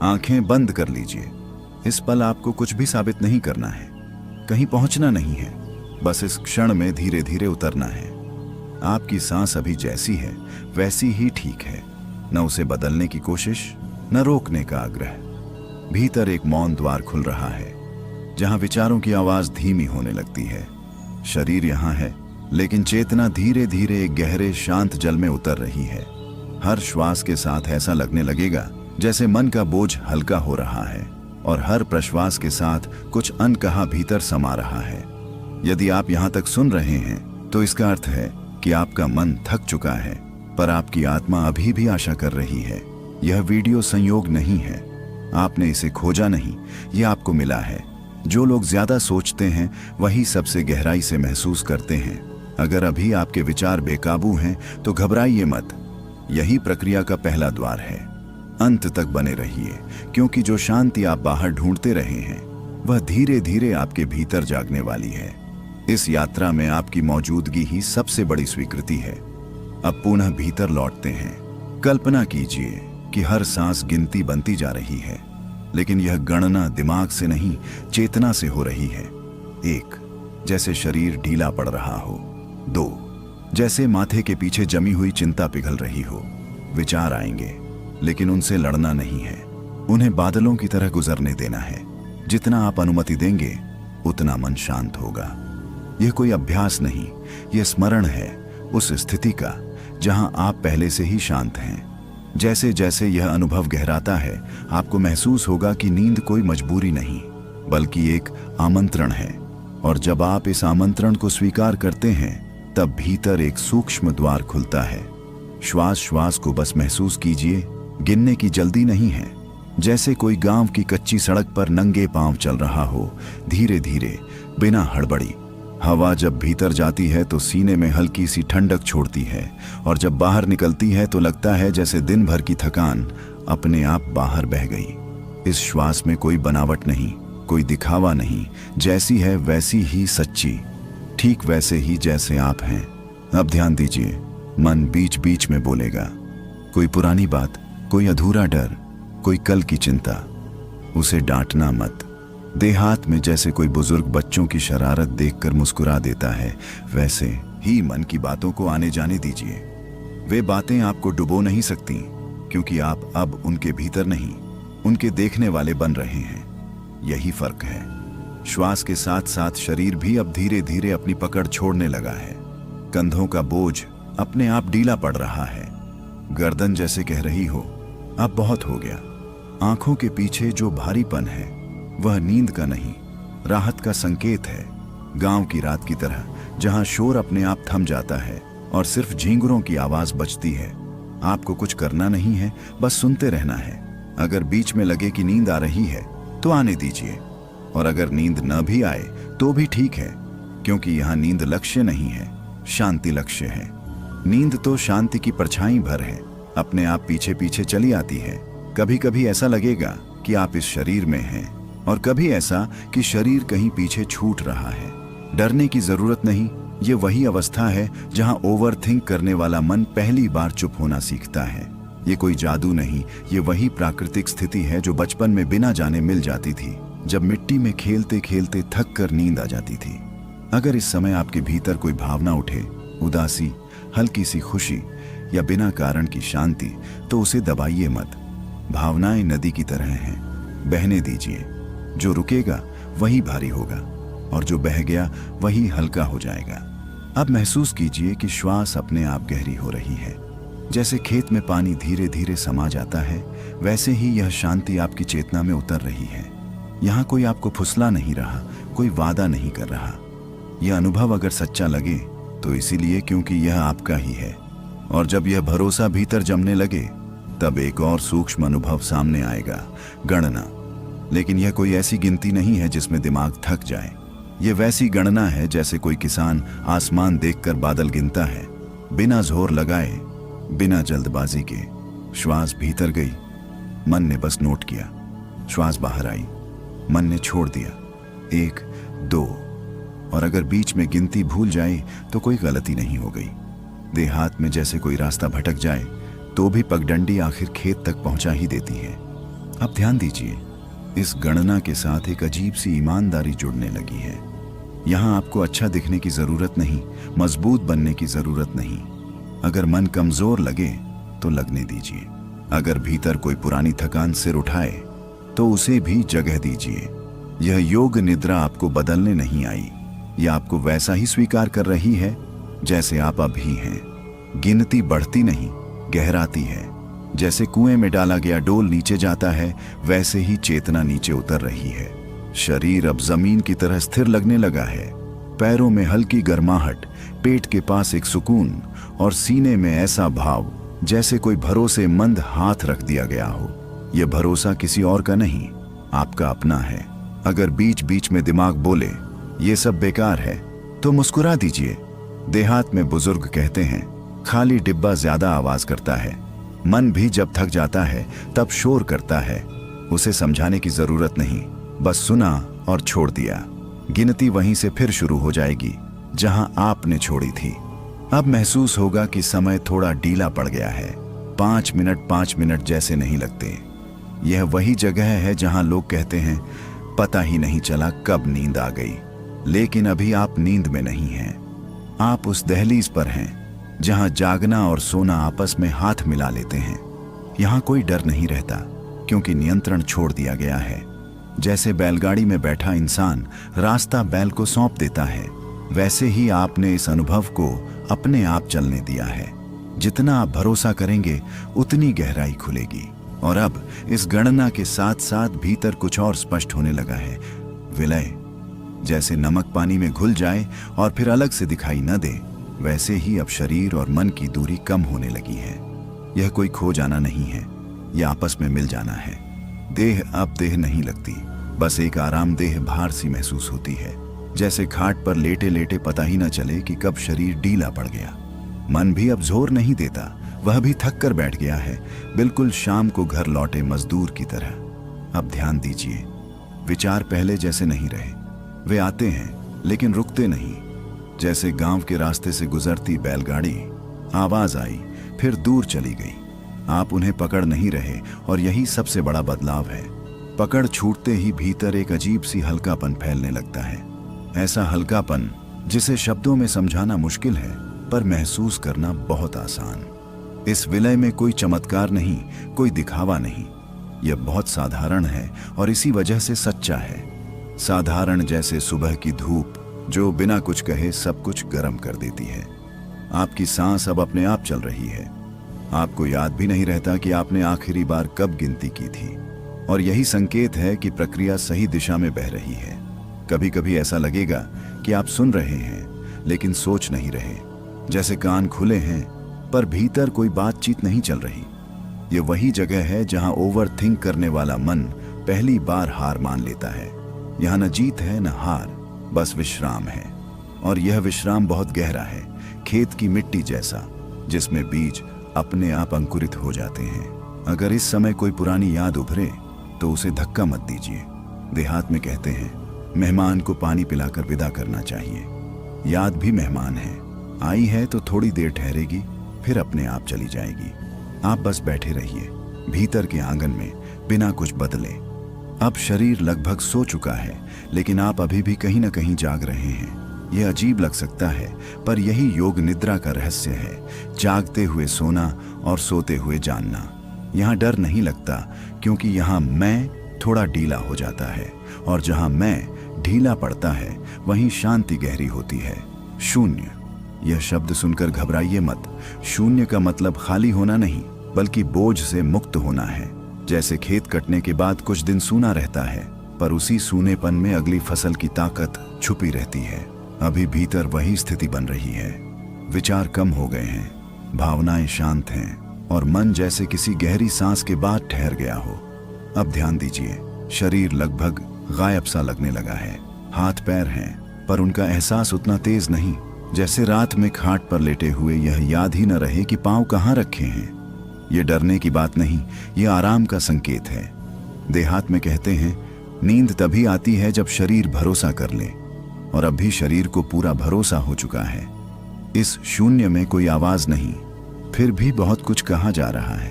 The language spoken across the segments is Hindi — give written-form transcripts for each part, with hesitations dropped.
आंखें बंद कर लीजिए। इस पल आपको कुछ भी साबित नहीं करना है, कहीं पहुंचना नहीं है, बस इस क्षण में धीरे धीरे उतरना है। आपकी सांस अभी जैसी है वैसी ही ठीक है, न उसे बदलने की कोशिश, न रोकने का आग्रह। भीतर एक मौन द्वार खुल रहा है, जहां विचारों की आवाज धीमी होने लगती है। शरीर यहां है, लेकिन चेतना धीरे धीरे एक गहरे शांत जल में उतर रही है। हर श्वास के साथ ऐसा लगने लगेगा जैसे मन का बोझ हल्का हो रहा है, और हर प्रश्वास के साथ कुछ अनकहा भीतर समा रहा है। यदि आप यहाँ तक सुन रहे हैं तो इसका अर्थ है कि आपका मन थक चुका है, पर आपकी आत्मा अभी भी आशा कर रही है। यह वीडियो संयोग नहीं है, आपने इसे खोजा नहीं, यह आपको मिला है। जो लोग ज्यादा सोचते हैं वही सबसे गहराई से महसूस करते हैं। अगर अभी आपके विचार बेकाबू हैं तो घबराइए मत, यही प्रक्रिया का पहला द्वार है। अंत तक बने रहिए, क्योंकि जो शांति आप बाहर ढूंढते रहे हैं वह धीरे धीरे आपके भीतर जागने वाली है। इस यात्रा में आपकी मौजूदगी ही सबसे बड़ी स्वीकृति है। अब पुनः भीतर लौटते हैं। कल्पना कीजिए कि हर सांस गिनती बनती जा रही है, लेकिन यह गणना दिमाग से नहीं, चेतना से हो रही है। 1, जैसे शरीर ढीला पड़ रहा हो। 2, जैसे माथे के पीछे जमी हुई चिंता पिघल रही हो। विचार आएंगे, लेकिन उनसे लड़ना नहीं है, उन्हें बादलों की तरह गुजरने देना है। जितना आप अनुमति देंगे उतना मन शांत होगा। यह कोई अभ्यास नहीं, यह स्मरण है उस स्थिति का जहां आप पहले से ही शांत हैं। जैसे जैसे यह अनुभव गहराता है, आपको महसूस होगा कि नींद कोई मजबूरी नहीं, बल्कि एक आमंत्रण है। और जब आप इस आमंत्रण को स्वीकार करते हैं, तब भीतर एक सूक्ष्म द्वार खुलता है। श्वास श्वास को बस महसूस कीजिए, गिनने की जल्दी नहीं है। जैसे कोई गांव की कच्ची सड़क पर नंगे पांव चल रहा हो, धीरे धीरे, बिना हड़बड़ी। हवा जब भीतर जाती है तो सीने में हल्की सी ठंडक छोड़ती है, और जब बाहर निकलती है तो लगता है जैसे दिन भर की थकान अपने आप बाहर बह गई। इस श्वास में कोई बनावट नहीं, कोई दिखावा नहीं, जैसी है वैसी ही सच्ची, ठीक वैसे ही जैसे आप हैं। अब ध्यान दीजिए, मन बीच बीच में बोलेगा, कोई पुरानी बात, कोई अधूरा डर, कोई कल की चिंता। उसे डांटना मत। देहात में जैसे कोई बुजुर्ग बच्चों की शरारत देखकर मुस्कुरा देता है, वैसे ही मन की बातों को आने जाने दीजिए। वे बातें आपको डुबो नहीं सकती, क्योंकि आप अब उनके भीतर नहीं, उनके देखने वाले बन रहे हैं। यही फर्क है। श्वास के साथ साथ शरीर भी अब धीरे धीरे अपनी पकड़ छोड़ने लगा है। कंधों का बोझ अपने आप ढीला पड़ रहा है। गर्दन जैसे कह रही हो, अब बहुत हो गया। आंखों के पीछे जो भारीपन है वह नींद का नहीं, राहत का संकेत है। गांव की रात की तरह, जहां शोर अपने आप थम जाता है और सिर्फ झींगुरों की आवाज बजती है। आपको कुछ करना नहीं है, बस सुनते रहना है। अगर बीच में लगे कि नींद आ रही है तो आने दीजिए, और अगर नींद न भी आए तो भी ठीक है, क्योंकि यहाँ नींद लक्ष्य नहीं है, शांति लक्ष्य है। नींद तो शांति की परछाई भर है, अपने आप पीछे पीछे चली आती है। कभी कभी ऐसा लगेगा कि आप इस शरीर में हैं, और कभी ऐसा कि शरीर कहीं पीछे छूट रहा है। डरने की जरूरत नहीं, ये वही अवस्था है जहां ओवर थिंक करने वाला मन पहली बार चुप होना सीखता है। ये कोई जादू नहीं, ये वही प्राकृतिक स्थिति है जो बचपन में बिना जाने मिल जाती थी, जब मिट्टी में खेलते खेलते थक कर नींद आ जाती थी। अगर इस समय आपके भीतर कोई भावना उठे, उदासी, हल्की सी खुशी या बिना कारण की शांति, तो उसे दबाइए मत। भावनाएं नदी की तरह हैं, बहने दीजिए। जो रुकेगा वही भारी होगा, और जो बह गया वही हल्का हो जाएगा। अब महसूस कीजिए कि श्वास अपने आप गहरी हो रही है। जैसे खेत में पानी धीरे धीरे समा जाता है, वैसे ही यह शांति आपकी चेतना में उतर रही है। यहाँ कोई आपको फुसला नहीं रहा, कोई वादा नहीं कर रहा। यह अनुभव अगर सच्चा लगे तो इसीलिए क्योंकि यह आपका ही है। और जब यह भरोसा भीतर जमने लगे, तब एक और सूक्ष्म अनुभव सामने आएगा, गणना। लेकिन यह कोई ऐसी गिनती नहीं है जिसमें दिमाग थक जाए। यह वैसी गणना है जैसे कोई किसान आसमान देखकर बादल गिनता है, बिना जोर लगाए, बिना जल्दबाजी के। श्वास भीतर गई, मन ने बस नोट किया। श्वास बाहर आई, मन ने छोड़ दिया। 1, 2, और अगर बीच में गिनती भूल जाए तो कोई गलती नहीं हो गई। देहात में जैसे कोई रास्ता भटक जाए तो भी पगडंडी आखिर खेत तक पहुंचा ही देती है। अब ध्यान दीजिए, इस गणना के साथ एक अजीब सी ईमानदारी जुड़ने लगी है। यहाँ आपको अच्छा दिखने की जरूरत नहीं, मजबूत बनने की जरूरत नहीं। अगर मन कमजोर लगे तो लगने दीजिए। अगर भीतर कोई पुरानी थकान सिर उठाए तो उसे भी जगह दीजिए। यह योग निद्रा आपको बदलने नहीं आई, यह आपको वैसा ही स्वीकार कर रही है जैसे आप अभी हैं। गिनती बढ़ती नहीं, गहराती है। जैसे कुएं में डाला गया डोल नीचे जाता है, वैसे ही चेतना नीचे उतर रही है। शरीर अब जमीन की तरह स्थिर लगने लगा है। पैरों में हल्की गर्माहट, पेट के पास एक सुकून और सीने में ऐसा भाव जैसे कोई भरोसेमंद हाथ रख दिया गया हो। यह भरोसा किसी और का नहीं, आपका अपना है। अगर बीच बीच में दिमाग बोले ये सब बेकार है तो मुस्कुरा दीजिए। देहात में बुजुर्ग कहते हैं, खाली डिब्बा ज्यादा आवाज करता है। मन भी जब थक जाता है तब शोर करता है। उसे समझाने की जरूरत नहीं, बस सुना और छोड़ दिया। गिनती वहीं से फिर शुरू हो जाएगी जहां आपने छोड़ी थी। अब महसूस होगा कि समय थोड़ा ढीला पड़ गया है। 5 मिनट जैसे नहीं लगते। यह वही जगह है जहां लोग कहते हैं, पता ही नहीं चला कब नींद आ गई। लेकिन अभी आप नींद में नहीं हैं। आप उस दहलीज पर हैं जहां जागना और सोना आपस में हाथ मिला लेते हैं। यहां कोई डर नहीं रहता, क्योंकि नियंत्रण छोड़ दिया गया है। जैसे बैलगाड़ी में बैठा इंसान रास्ता बैल को सौंप देता है, वैसे ही आपने इस अनुभव को अपने आप चलने दिया है। जितना आप भरोसा करेंगे उतनी गहराई खुलेगी। और अब इस गणना के साथ साथ भीतर कुछ और स्पष्ट होने लगा है। विलय, जैसे नमक पानी में घुल जाए और फिर अलग से दिखाई न दे, वैसे ही अब शरीर और मन की दूरी कम होने लगी है। यह कोई खो जाना नहीं है, यह आपस में मिल जाना है। देह अब देह नहीं लगती, बस एक आरामदेह भार सी महसूस होती है। जैसे खाट पर लेटे लेटे पता ही न चले कि कब शरीर ढीला पड़ गया। मन भी अब जोर नहीं देता, वह भी थक कर बैठ गया है, बिल्कुल शाम को घर लौटे मजदूर की तरह। अब ध्यान दीजिए, विचार पहले जैसे नहीं रहे। वे आते हैं लेकिन रुकते नहीं। जैसे गांव के रास्ते से गुजरती बैलगाड़ी, आवाज आई फिर दूर चली गई। आप उन्हें पकड़ नहीं रहे, और यही सबसे बड़ा बदलाव है। पकड़ छूटते ही भीतर एक अजीब सी हल्कापन फैलने लगता है। ऐसा हल्कापन जिसे शब्दों में समझाना मुश्किल है, पर महसूस करना बहुत आसान। इस विलय में कोई चमत्कार नहीं, कोई दिखावा नहीं। यह बहुत साधारण है और इसी वजह से सच्चा है। साधारण जैसे सुबह की धूप जो बिना कुछ कहे सब कुछ गर्म कर देती है। आपकी सांस अब अपने आप चल रही है। आपको याद भी नहीं रहता कि आपने आखिरी बार कब गिनती की थी, और यही संकेत है कि प्रक्रिया सही दिशा में बह रही है। कभी कभी ऐसा लगेगा कि आप सुन रहे हैं लेकिन सोच नहीं रहे, जैसे कान खुले हैं पर भीतर कोई बातचीत नहीं चल रही। ये वही जगह है जहां ओवर थिंक करने वाला मन पहली बार हार मान लेता है। यहाँ न जीत है न हार, बस विश्राम है। और यह विश्राम बहुत गहरा है, खेत की मिट्टी जैसा, जिसमें बीज अपने आप अंकुरित हो जाते हैं। अगर इस समय कोई पुरानी याद उभरे तो उसे धक्का मत दीजिए। देहात में कहते हैं, मेहमान को पानी पिलाकर विदा करना चाहिए। याद भी मेहमान है, आई है तो थोड़ी देर ठहरेगी, फिर अपने आप चली जाएगी। आप बस बैठे रहिए भीतर के आंगन में, बिना कुछ बदले। अब शरीर लगभग सो चुका है, लेकिन आप अभी भी कहीं न कहीं जाग रहे हैं। यह अजीब लग सकता है, पर यही योग निद्रा का रहस्य है। जागते हुए सोना और सोते हुए जानना। यहाँ डर नहीं लगता, क्योंकि यहाँ मैं थोड़ा ढीला हो जाता है, और जहाँ मैं ढीला पड़ता है वहीं शांति गहरी होती है। शून्य, यह शब्द सुनकर घबराइए मत। शून्य का मतलब खाली होना नहीं, बल्कि बोझ से मुक्त होना है। जैसे खेत कटने के बाद कुछ दिन सूना रहता है, पर उसी सूनेपन में अगली फसल की ताकत छुपी रहती है। अभी भीतर वही स्थिति बन रही है। विचार कम हो गए हैं, भावनाएं शांत हैं, और मन जैसे किसी गहरी सांस के बाद ठहर गया हो। अब ध्यान दीजिए, शरीर लगभग गायब सा लगने लगा है। हाथ पैर हैं, पर उनका एहसास उतना तेज नहीं। जैसे रात में खाट पर लेटे हुए यह याद ही न रहे कि पांव कहाँ रखे हैं। यह डरने की बात नहीं, यह आराम का संकेत है। देहात में कहते हैं, नींद तभी आती है जब शरीर भरोसा कर ले, और अब भी शरीर को पूरा भरोसा हो चुका है। इस शून्य में कोई आवाज नहीं, फिर भी बहुत कुछ कहा जा रहा है।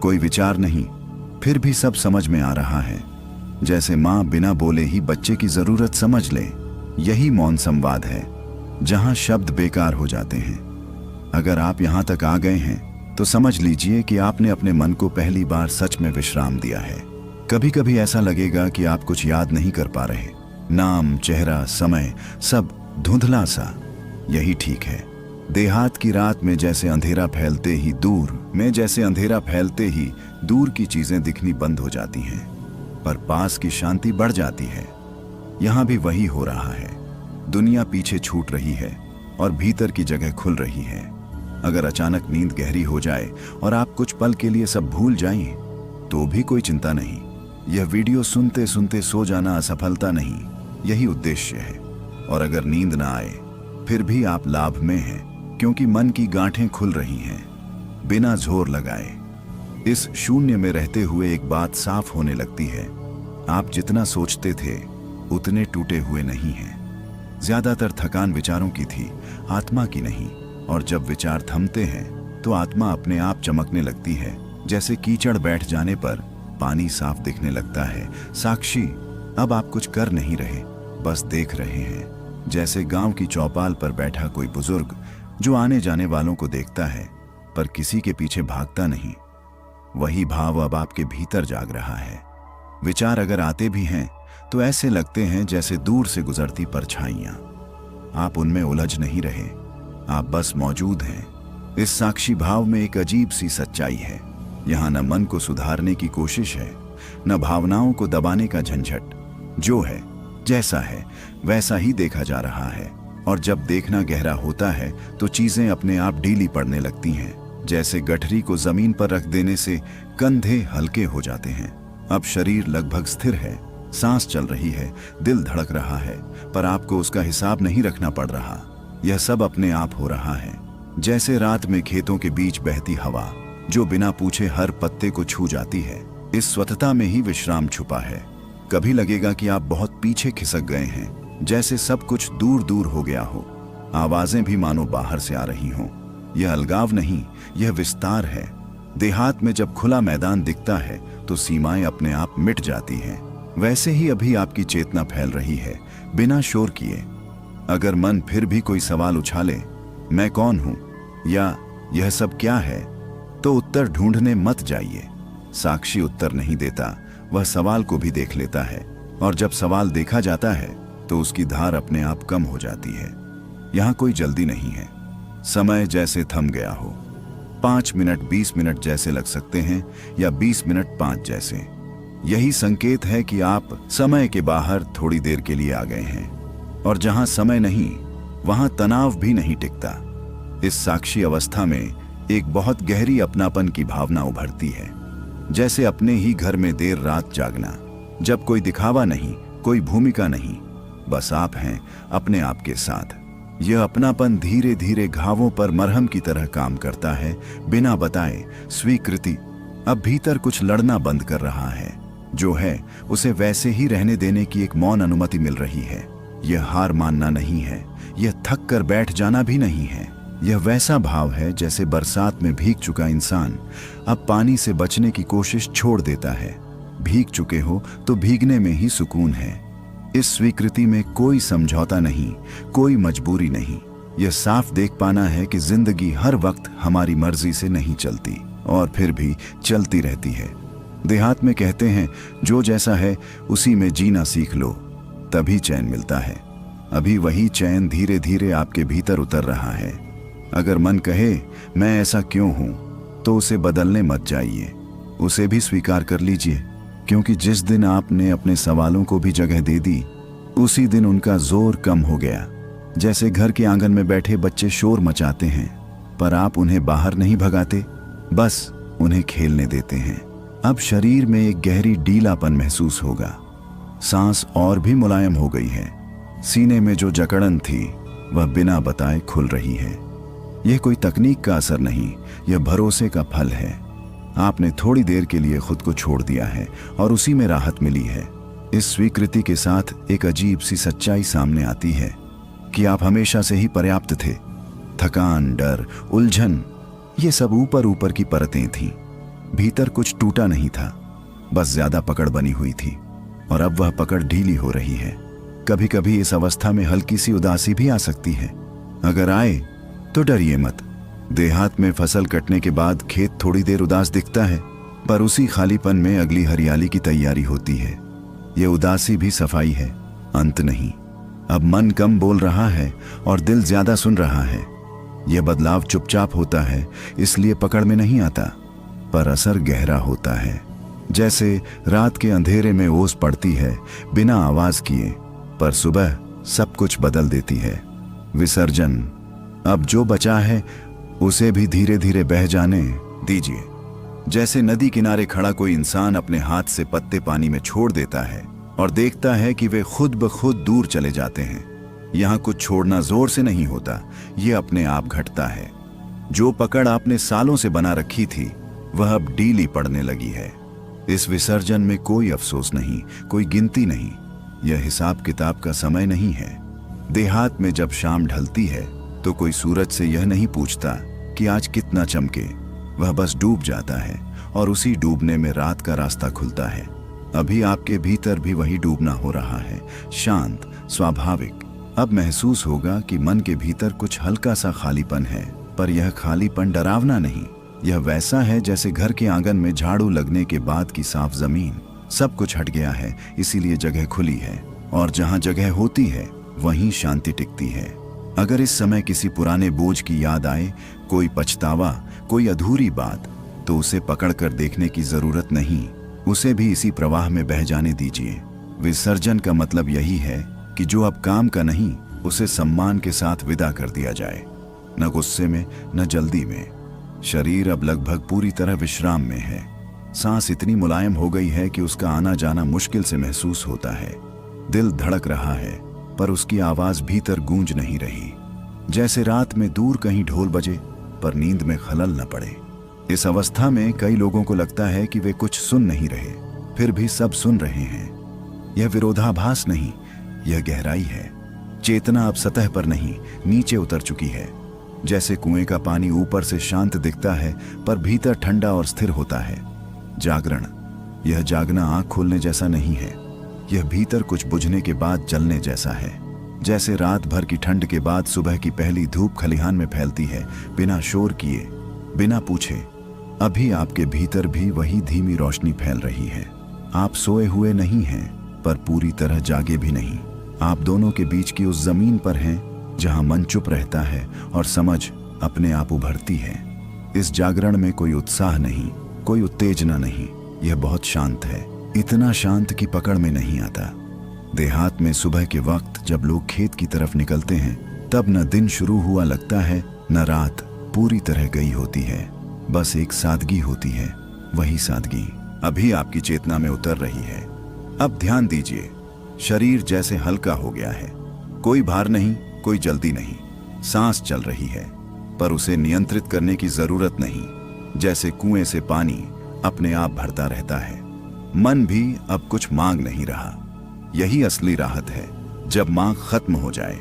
कोई विचार नहीं, फिर भी सब समझ में आ रहा है। जैसे माँ बिना बोले ही बच्चे की जरूरत समझ ले। यही मौन संवाद है, जहां शब्द बेकार हो जाते हैं। अगर आप यहां तक आ गए हैं तो समझ लीजिए कि आपने अपने मन को पहली बार सच में विश्राम दिया है। कभी कभी ऐसा लगेगा कि आप कुछ याद नहीं कर पा रहे, नाम, चेहरा, समय, सब धुंधला सा। यही ठीक है। देहात की रात में जैसे अंधेरा फैलते ही दूर की चीजें दिखनी बंद हो जाती हैं, पर पास की शांति बढ़ जाती है। यहां भी वही हो रहा है। दुनिया पीछे छूट रही है और भीतर की जगह खुल रही है। अगर अचानक नींद गहरी हो जाए और आप कुछ पल के लिए सब भूल जाएं, तो भी कोई चिंता नहीं। यह वीडियो सुनते सुनते सो जाना असफलता नहीं, यही उद्देश्य है। और अगर नींद ना आए फिर भी आप लाभ में हैं, क्योंकि मन की गांठें खुल रही हैं बिना जोर लगाए। इस शून्य में रहते हुए एक बात साफ होने लगती है, आप जितना सोचते थे उतने टूटे हुए नहीं हैं। ज्यादातर थकान विचारों की थी, आत्मा की नहीं। और जब विचार थमते हैं तो आत्मा अपने आप चमकने लगती है। जैसे कीचड़ बैठ जाने पर पानी साफ दिखने लगता है। साक्षी, अब आप कुछ कर नहीं रहे, बस देख रहे हैं। जैसे गांव की चौपाल पर बैठा कोई बुजुर्ग जो आने जाने वालों को देखता है पर किसी के पीछे भागता नहीं। वही भाव अब आपके भीतर जाग रहा है। विचार अगर आते भी हैं तो ऐसे लगते हैं जैसे दूर से गुजरती परछाइयां। आप उनमें उलझ नहीं रहे, आप बस मौजूद हैं। इस साक्षी भाव में एक अजीब सी सच्चाई है। यहां न मन को सुधारने की कोशिश है, न भावनाओं को दबाने का झंझट। जो है, जैसा है, वैसा ही देखा जा रहा है। और जब देखना गहरा होता है तो चीजें अपने आप ढीली पड़ने लगती हैं। जैसे गठरी को जमीन पर रख देने से कंधे हल्के हो जाते हैं। अब शरीर लगभग स्थिर है, सांस चल रही है, दिल धड़क रहा है, पर आपको उसका हिसाब नहीं रखना पड़ रहा। यह सब अपने आप हो रहा है। जैसे रात में खेतों के बीच बहती हवा जो बिना पूछे हर पत्ते को छू जाती है। इस स्वतःता में ही विश्राम छुपा है। कभी लगेगा कि आप बहुत पीछे खिसक गए हैं, जैसे सब कुछ दूर दूर हो गया हो। आवाजें भी मानो बाहर से आ रही हों। यह अलगाव नहीं, यह विस्तार है। देहात में जब खुला मैदान दिखता है तो सीमाएं अपने आप मिट जाती हैं। वैसे ही अभी आपकी चेतना फैल रही है, बिना शोर किए। अगर मन फिर भी कोई सवाल उछाले, मैं कौन हूं या यह सब क्या है, तो उत्तर ढूंढने मत जाइए। साक्षी उत्तर नहीं देता, वह सवाल को भी देख लेता है। और जब सवाल देखा जाता है तो उसकी धार अपने आप कम हो जाती है। यहां कोई जल्दी नहीं है। समय जैसे थम गया हो। 5 मिनट 20 मिनट जैसे लग सकते हैं या 20 मिनट 5 जैसे। यही संकेत है कि आप समय के बाहर थोड़ी देर के लिए आ गए हैं। और जहां समय नहीं, वहां तनाव भी नहीं टिकता। इस साक्षी अवस्था में एक बहुत गहरी अपनापन की भावना उभरती है। जैसे अपने ही घर में देर रात जागना, जब कोई दिखावा नहीं, कोई भूमिका नहीं, बस आप हैं अपने आप के साथ। यह अपनापन धीरे धीरे घावों पर मरहम की तरह काम करता है, बिना बताए। स्वीकृति, अब भीतर कुछ लड़ना बंद कर रहा है। जो है उसे वैसे ही रहने देने की एक मौन अनुमति मिल रही है। यह हार मानना नहीं है, यह थक कर बैठ जाना भी नहीं है। यह वैसा भाव है जैसे बरसात में भीग चुका इंसान अब पानी से बचने की कोशिश छोड़ देता है। भीग चुके हो तो भीगने में ही सुकून है। इस स्वीकृति में कोई समझौता नहीं, कोई मजबूरी नहीं। यह साफ देख पाना है कि जिंदगी हर वक्त हमारी मर्जी से नहीं चलती और फिर भी चलती रहती है। देहात में कहते हैं, जो जैसा है उसी में जीना सीख लो, तभी चैन मिलता है। अभी वही चैन धीरे धीरे आपके भीतर उतर रहा है। अगर मन कहे मैं ऐसा क्यों हूं, तो उसे बदलने मत जाइए, उसे भी स्वीकार कर लीजिए। क्योंकि जिस दिन आपने अपने सवालों को भी जगह दे दी, उसी दिन उनका जोर कम हो गया। जैसे घर के आंगन में बैठे बच्चे शोर मचाते हैं, पर आप उन्हें बाहर नहीं भगाते, बस उन्हें खेलने देते हैं। अब शरीर में एक गहरी ढीलापन महसूस होगा। सांस और भी मुलायम हो गई है। सीने में जो जकड़न थी वह बिना बताए खुल रही है। यह कोई तकनीक का असर नहीं, यह भरोसे का फल है। आपने थोड़ी देर के लिए खुद को छोड़ दिया है और उसी में राहत मिली है। इस स्वीकृति के साथ एक अजीब सी सच्चाई सामने आती है कि आप हमेशा से ही पर्याप्त थे। थकान, डर, उलझन, ये सब ऊपर ऊपर की परतें थीं। भीतर कुछ टूटा नहीं था। बस ज्यादा पकड़ बनी हुई थी और अब वह पकड़ ढीली हो रही है। कभी कभी इस अवस्था में हल्की सी उदासी भी आ सकती है। अगर आए तो डरिए मत। देहात में फसल कटने के बाद खेत थोड़ी देर उदास दिखता है, पर उसी खालीपन में अगली हरियाली की तैयारी होती है। ये उदासी भी सफाई है, अंत नहीं। अब मन कम बोल रहा है और दिल ज्यादा सुन रहा है। यह बदलाव चुपचाप होता है, इसलिए पकड़ में नहीं आता, पर असर गहरा होता है। जैसे रात के अंधेरे में ओस पड़ती है बिना आवाज किए, पर सुबह सब कुछ बदल देती है। विसर्जन। अब जो बचा है उसे भी धीरे धीरे बह जाने दीजिए। जैसे नदी किनारे खड़ा कोई इंसान अपने हाथ से पत्ते पानी में छोड़ देता है और देखता है कि वे खुद ब खुद दूर चले जाते हैं। यहाँ कुछ छोड़ना जोर से नहीं होता, ये अपने आप घटता है। जो पकड़ आपने सालों से बना रखी थी वह अब ढीली पड़ने लगी है। इस विसर्जन में कोई अफसोस नहीं, कोई गिनती नहीं। यह हिसाब किताब का समय नहीं है। देहात में जब शाम ढलती है तो कोई सूरज से यह नहीं पूछता कि आज कितना चमके। वह बस डूब जाता है और उसी डूबने में रात का रास्ता खुलता है। अभी आपके भीतर भी वही डूबना हो रहा है, शांत, स्वाभाविक। अब महसूस होगा कि मन के भीतर कुछ हल्का सा खालीपन है, पर यह खालीपन डरावना नहीं। यह वैसा है जैसे घर के आंगन में झाड़ू लगने के बाद की साफ जमीन। सब कुछ हट गया है, इसीलिए जगह खुली है, और जहां जगह होती है वहीं शांति टिकती है। अगर इस समय किसी पुराने बोझ की याद आए, कोई पछतावा, कोई अधूरी बात, तो उसे पकड़ कर देखने की जरूरत नहीं। उसे भी इसी प्रवाह में बह जाने दीजिए। विसर्जन का मतलब यही है कि जो अब काम का नहीं, उसे सम्मान के साथ विदा कर दिया जाए। न गुस्से में, न जल्दी में। शरीर अब लगभग पूरी तरह विश्राम में है। सांस इतनी मुलायम हो गई है कि उसका आना जाना मुश्किल से महसूस होता है। दिल धड़क रहा है, पर उसकी आवाज भीतर गूंज नहीं रही। जैसे रात में दूर कहीं ढोल बजे, पर नींद में खलल न पड़े। इस अवस्था में कई लोगों को लगता है कि वे कुछ सुन नहीं रहे, फिर भी सब सुन रहे हैं। यह विरोधाभास नहीं, यह गहराई है। चेतना अब सतह पर नहीं, नीचे उतर चुकी है। जैसे कुएं का पानी ऊपर से शांत दिखता है, पर भीतर ठंडा और स्थिर होता है। जागरण। यह जागना आंख खोलने जैसा नहीं है, यह भीतर कुछ बुझने के बाद जलने जैसा है। जैसे रात भर की ठंड के बाद सुबह की पहली धूप खलिहान में फैलती है, बिना शोर किए, बिना पूछे। अभी आपके भीतर भी वही धीमी रोशनी फैल रही है। आप सोए हुए नहीं हैं, पर पूरी तरह जागे भी नहीं। आप दोनों के बीच की उस जमीन पर हैं जहां मन चुप रहता है और समझ अपने आप उभरती है। इस जागरण में कोई उत्साह नहीं, कोई उत्तेजना नहीं। यह बहुत शांत है, इतना शांत कि पकड़ में नहीं आता। देहात में सुबह के वक्त जब लोग खेत की तरफ निकलते हैं, तब न दिन शुरू हुआ लगता है, न रात पूरी तरह गई होती है। बस एक सादगी होती है, वही सादगी अभी आपकी चेतना में उतर रही है। अब ध्यान दीजिए, शरीर जैसे हल्का हो गया है। कोई भार नहीं, कोई जल्दी नहीं। सांस चल रही है, पर उसे नियंत्रित करने की जरूरत नहीं। जैसे कुएं से पानी अपने आप भरता रहता है। मन भी अब कुछ मांग नहीं रहा। यही असली राहत है, जब मांग खत्म हो जाए।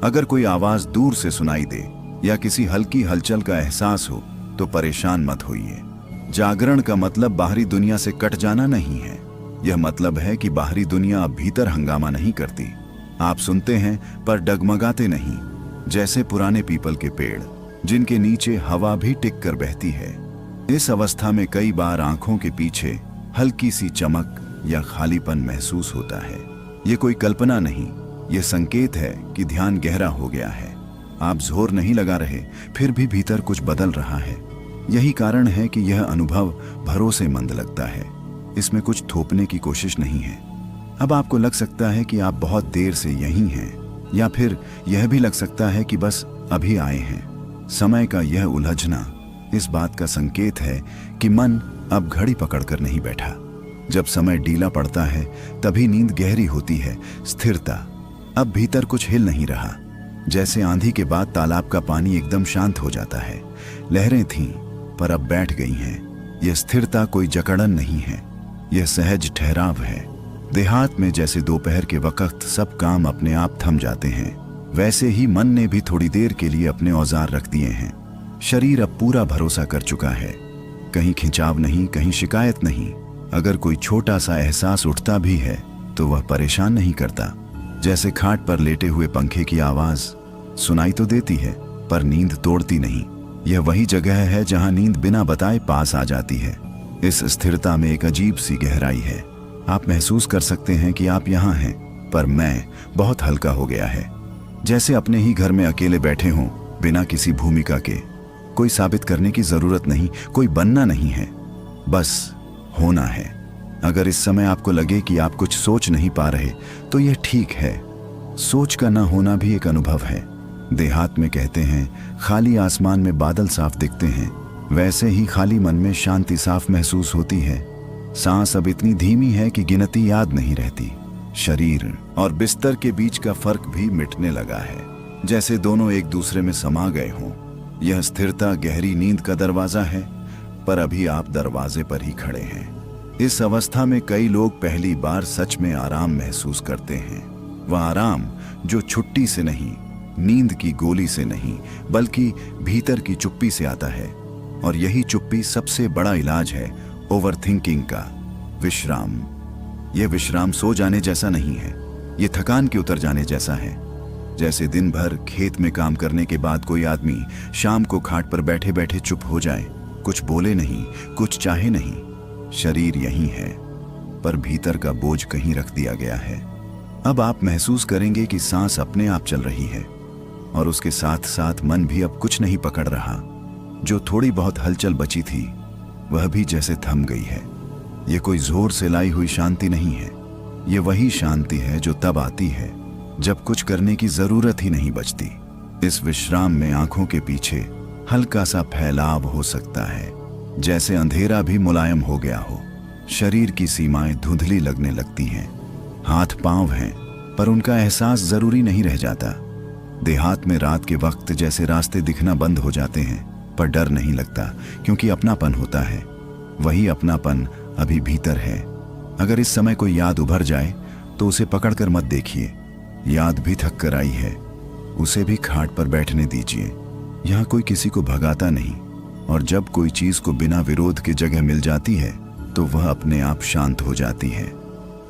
अगर कोई आवाज दूर से सुनाई दे या किसी हल्की हलचल का एहसास हो, तो परेशान मत होइए। जागरण का मतलब बाहरी दुनिया से कट जाना नहीं है। यह मतलब है कि बाहरी दुनिया अब भीतर हंगामा नहीं करती। आप सुनते हैं पर डगमगाते नहीं, जैसे पुराने पीपल के पेड़ जिनके नीचे हवा भी टिक कर बहती है। इस अवस्था में कई बार आंखों के पीछे हल्की सी चमक या खालीपन महसूस होता है। ये कोई कल्पना नहीं, यह संकेत है कि ध्यान गहरा हो गया है। आप जोर नहीं लगा रहे, फिर भी भीतर कुछ बदल रहा है। यही कारण है कि यह अनुभव भरोसेमंद लगता है। इसमें कुछ थोपने की कोशिश नहीं है। अब आपको लग सकता है कि आप बहुत देर से यहीं हैं, या फिर यह भी लग सकता है कि बस अभी आए हैं। समय का यह उलझना इस बात का संकेत है कि मन अब घड़ी पकड़कर नहीं बैठा। जब समय ढीला पड़ता है, तभी नींद गहरी होती है, स्थिरता। अब भीतर कुछ हिल नहीं रहा। जैसे आंधी के बाद तालाब का पानी एकदम शांत हो जाता है। लहरें थीं, पर अब बैठ गई हैं। यह स्थिरता कोई जकड़न नहीं है, यह सहज ठहराव है। देहात में जैसे दोपहर के वक्त सब काम अपने आप थम जाते हैं, वैसे ही मन ने भी थोड़ी देर के लिए अपने औजार रख दिए हैं। शरीर अब पूरा भरोसा कर चुका है। कहीं खिंचाव नहीं, कहीं शिकायत नहीं। अगर कोई छोटा सा एहसास उठता भी है तो वह परेशान नहीं करता। जैसे खाट पर लेटे हुए पंखे की आवाज सुनाई तो देती है पर नींद तोड़ती नहीं। यह वही जगह है जहां नींद बिना बताए पास आ जाती है। इस स्थिरता में एक अजीब सी गहराई है। आप महसूस कर सकते हैं कि आप यहाँ हैं, पर मैं बहुत हल्का हो गया है, जैसे अपने ही घर में अकेले बैठे हों, बिना किसी भूमिका के। कोई साबित करने की जरूरत नहीं, कोई बनना नहीं है, बस होना है। अगर इस समय आपको लगे कि आप कुछ सोच नहीं पा रहे तो यह ठीक है। सोच का न होना भी एक अनुभव है। देहात में कहते हैं, खाली आसमान में बादल साफ दिखते हैं, वैसे ही खाली मन में शांति साफ महसूस होती है। सांस अब इतनी धीमी है कि गिनती याद नहीं रहती। शरीर और बिस्तर के बीच का फर्क भी मिटने लगा है, जैसे दोनों एक दूसरे में समा गए हों। यह स्थिरता गहरी नींद का दरवाजा है, पर अभी आप दरवाजे पर ही खड़े हैं। इस अवस्था में कई लोग पहली बार सच में आराम महसूस करते हैं। वह आराम जो छुट्टी से नहीं, नींद की गोली से नहीं, बल्कि भीतर की चुप्पी से आता है। और यही चुप्पी सबसे बड़ा इलाज है ओवरथिंकिंग का। विश्राम। यह विश्राम सो जाने जैसा नहीं है, यह थकान के उतर जाने जैसा है। जैसे दिन भर खेत में काम करने के बाद कोई आदमी शाम को खाट पर बैठे बैठे चुप हो जाए, कुछ बोले नहीं, कुछ चाहे नहीं। शरीर यही है, पर भीतर का बोझ कहीं रख दिया गया है। अब आप महसूस करेंगे कि सांस अपने आप चल रही है और उसके साथ साथ मन भी अब कुछ नहीं पकड़ रहा। जो थोड़ी बहुत हलचल बची थी वह भी जैसे थम गई है। यह कोई जोर से लाई हुई शांति नहीं है, यह वही शांति है जो तब आती है जब कुछ करने की जरूरत ही नहीं बचती। इस विश्राम में आंखों के पीछे हल्का सा फैलाव हो सकता है, जैसे अंधेरा भी मुलायम हो गया हो। शरीर की सीमाएं धुंधली लगने लगती हैं। हाथ पांव हैं, पर उनका एहसास जरूरी नहीं रह जाता। देहात में रात के वक्त जैसे रास्ते दिखना बंद हो जाते हैं, पर डर नहीं लगता, क्योंकि अपनापन होता है। वही अपनापन अभी भीतर है। अगर इस समय कोई याद उभर जाए तो उसे पकड़कर मत देखिए। याद भी थक कर आई है, उसे भी खाट पर बैठने दीजिए। यहाँ कोई किसी को भगाता नहीं, और जब कोई चीज को बिना विरोध के जगह मिल जाती है तो वह अपने आप शांत हो जाती है।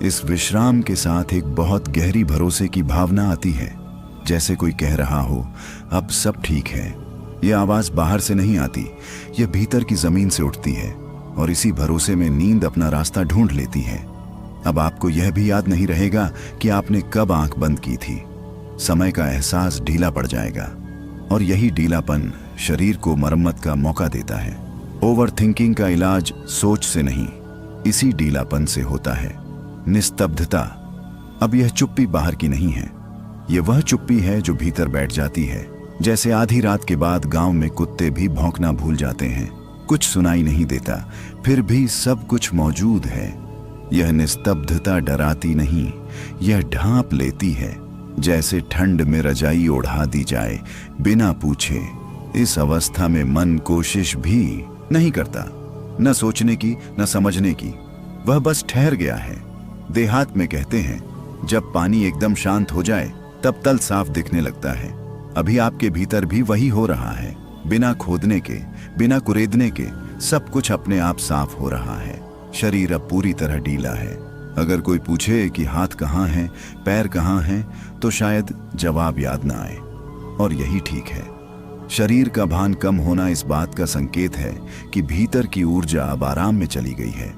इस विश्राम के साथ एक बहुत गहरी भरोसे की भावना आती है, जैसे कोई कह रहा हो, अब सब ठीक है। यह आवाज बाहर से नहीं आती, यह भीतर की जमीन से उठती है, और इसी भरोसे में नींद अपना रास्ता ढूंढ लेती है। अब आपको यह भी याद नहीं रहेगा कि आपने कब आंख बंद की थी। समय का एहसास ढीला पड़ जाएगा, और यही ढीलापन शरीर को मरम्मत का मौका देता है। ओवरथिंकिंग का इलाज सोच से नहीं, इसी ढीलापन से होता है। निस्तब्धता। अब यह चुप्पी बाहर की नहीं है, यह वह चुप्पी है जो भीतर बैठ जाती है। जैसे आधी रात के बाद गांव में कुत्ते भी भौंकना भूल जाते हैं। कुछ सुनाई नहीं देता, फिर भी सब कुछ मौजूद है। यह निस्तब्धता डराती नहीं, यह ढांप लेती है, जैसे ठंड में रजाई ओढ़ा दी जाए बिना पूछे। इस अवस्था में मन कोशिश भी नहीं करता, न सोचने की न समझने की, वह बस ठहर गया है। देहात में कहते हैं, जब पानी एकदम शांत हो जाए तब तल साफ दिखने लगता है। अभी आपके भीतर भी वही हो रहा है। बिना खोदने के, बिना कुरेदने के सब कुछ अपने आप साफ हो रहा है। शरीर अब पूरी तरह ढीला है। अगर कोई पूछे कि हाथ कहाँ हैं, पैर कहाँ हैं, तो शायद जवाब याद ना आए, और यही ठीक है। शरीर का भान कम होना इस बात का संकेत है कि भीतर की ऊर्जा अब आराम में चली गई है।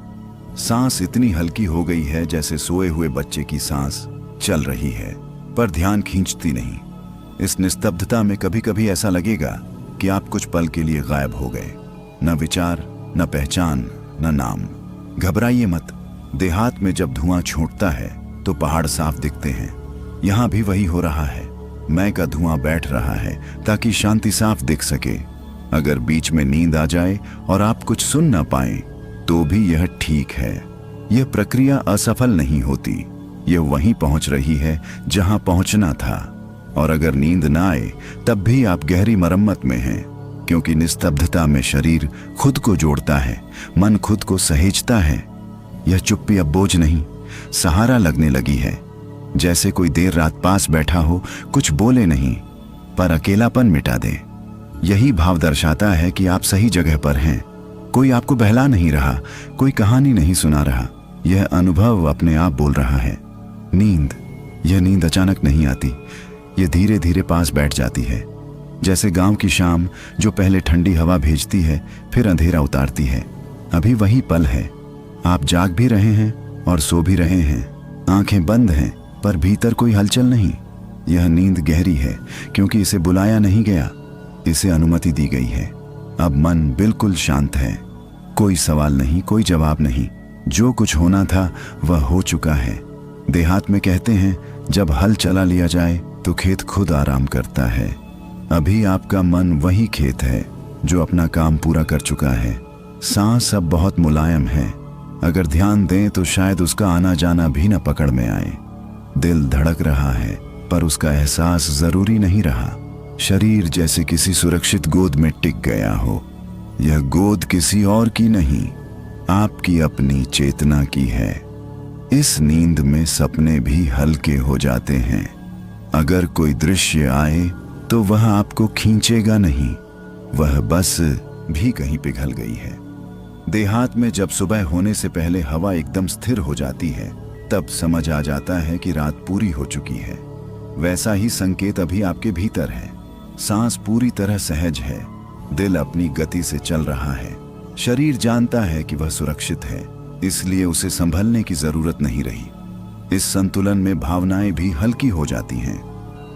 सांस इतनी हल्की हो गई है जैसे सोए हुए बच्चे की सांस चल रही है, पर ध्यान खींचती नहीं। इस निस्तब्धता में कभी कभी ऐसा लगेगा कि आप कुछ पल के लिए गायब हो गए। न विचार, न पहचान, न नाम। घबराइए मत। देहात में जब धुआं छूटता है तो पहाड़ साफ दिखते हैं। यहाँ भी वही हो रहा है। मैं का धुआं बैठ रहा है ताकि शांति साफ दिख सके। अगर बीच में नींद आ जाए और आप कुछ सुन ना पाए तो भी यह ठीक है। यह प्रक्रिया असफल नहीं होती, यह वहीं पहुंच रही है जहां पहुंचना था। और अगर नींद ना आए तब भी आप गहरी मरम्मत में हैं, क्योंकि निस्तब्धता में शरीर खुद को जोड़ता है, मन खुद को सहेजता है। यह चुप्पी अब बोझ नहीं, सहारा लगने लगी है। जैसे कोई देर रात पास बैठा हो, कुछ बोले नहीं, पर अकेलापन मिटा दे। यही भाव दर्शाता है कि आप सही जगह पर हैं। कोई आपको बहला नहीं रहा, कोई कहानी नहीं सुना रहा। यह अनुभव अपने आप बोल रहा है। नींद, यह नींद अचानक नहीं आती, यह धीरे धीरे पास बैठ जाती है। जैसे गांव की शाम जो पहले ठंडी हवा भेजती है, फिर अंधेरा उतारती है। अभी वही पल है। आप जाग भी रहे हैं और सो भी रहे हैं। आंखें बंद हैं, पर भीतर कोई हलचल नहीं। यह नींद गहरी है क्योंकि इसे बुलाया नहीं गया, इसे अनुमति दी गई है। अब मन बिल्कुल शांत है, कोई सवाल नहीं, कोई जवाब नहीं। जो कुछ होना था वह हो चुका है। देहात में कहते हैं, जब हल चला लिया जाए तो खेत खुद आराम करता है। अभी आपका मन वही खेत है जो अपना काम पूरा कर चुका है। सांस अब बहुत मुलायम है। अगर ध्यान दें तो शायद उसका आना जाना भी न पकड़ में आए। दिल धड़क रहा है, पर उसका एहसास जरूरी नहीं रहा। शरीर जैसे किसी सुरक्षित गोद में टिक गया हो। यह गोद किसी और की नहीं, आपकी अपनी चेतना की है। इस नींद में सपने भी हल्के हो जाते हैं। अगर कोई दृश्य आए तो वह आपको खींचेगा नहीं, वह बस भी कहीं पिघल गई है। देहात में जब सुबह होने से पहले हवा एकदम स्थिर हो जाती है, तब समझ आ जाता है कि रात पूरी हो चुकी है। वैसा ही संकेत अभी आपके भीतर है। सांस पूरी तरह सहज है, दिल अपनी गति से चल रहा है। शरीर जानता है कि वह सुरक्षित है, इसलिए उसे संभलने की जरूरत नहीं रही। इस संतुलन में भावनाएं भी हल्की हो जाती हैं।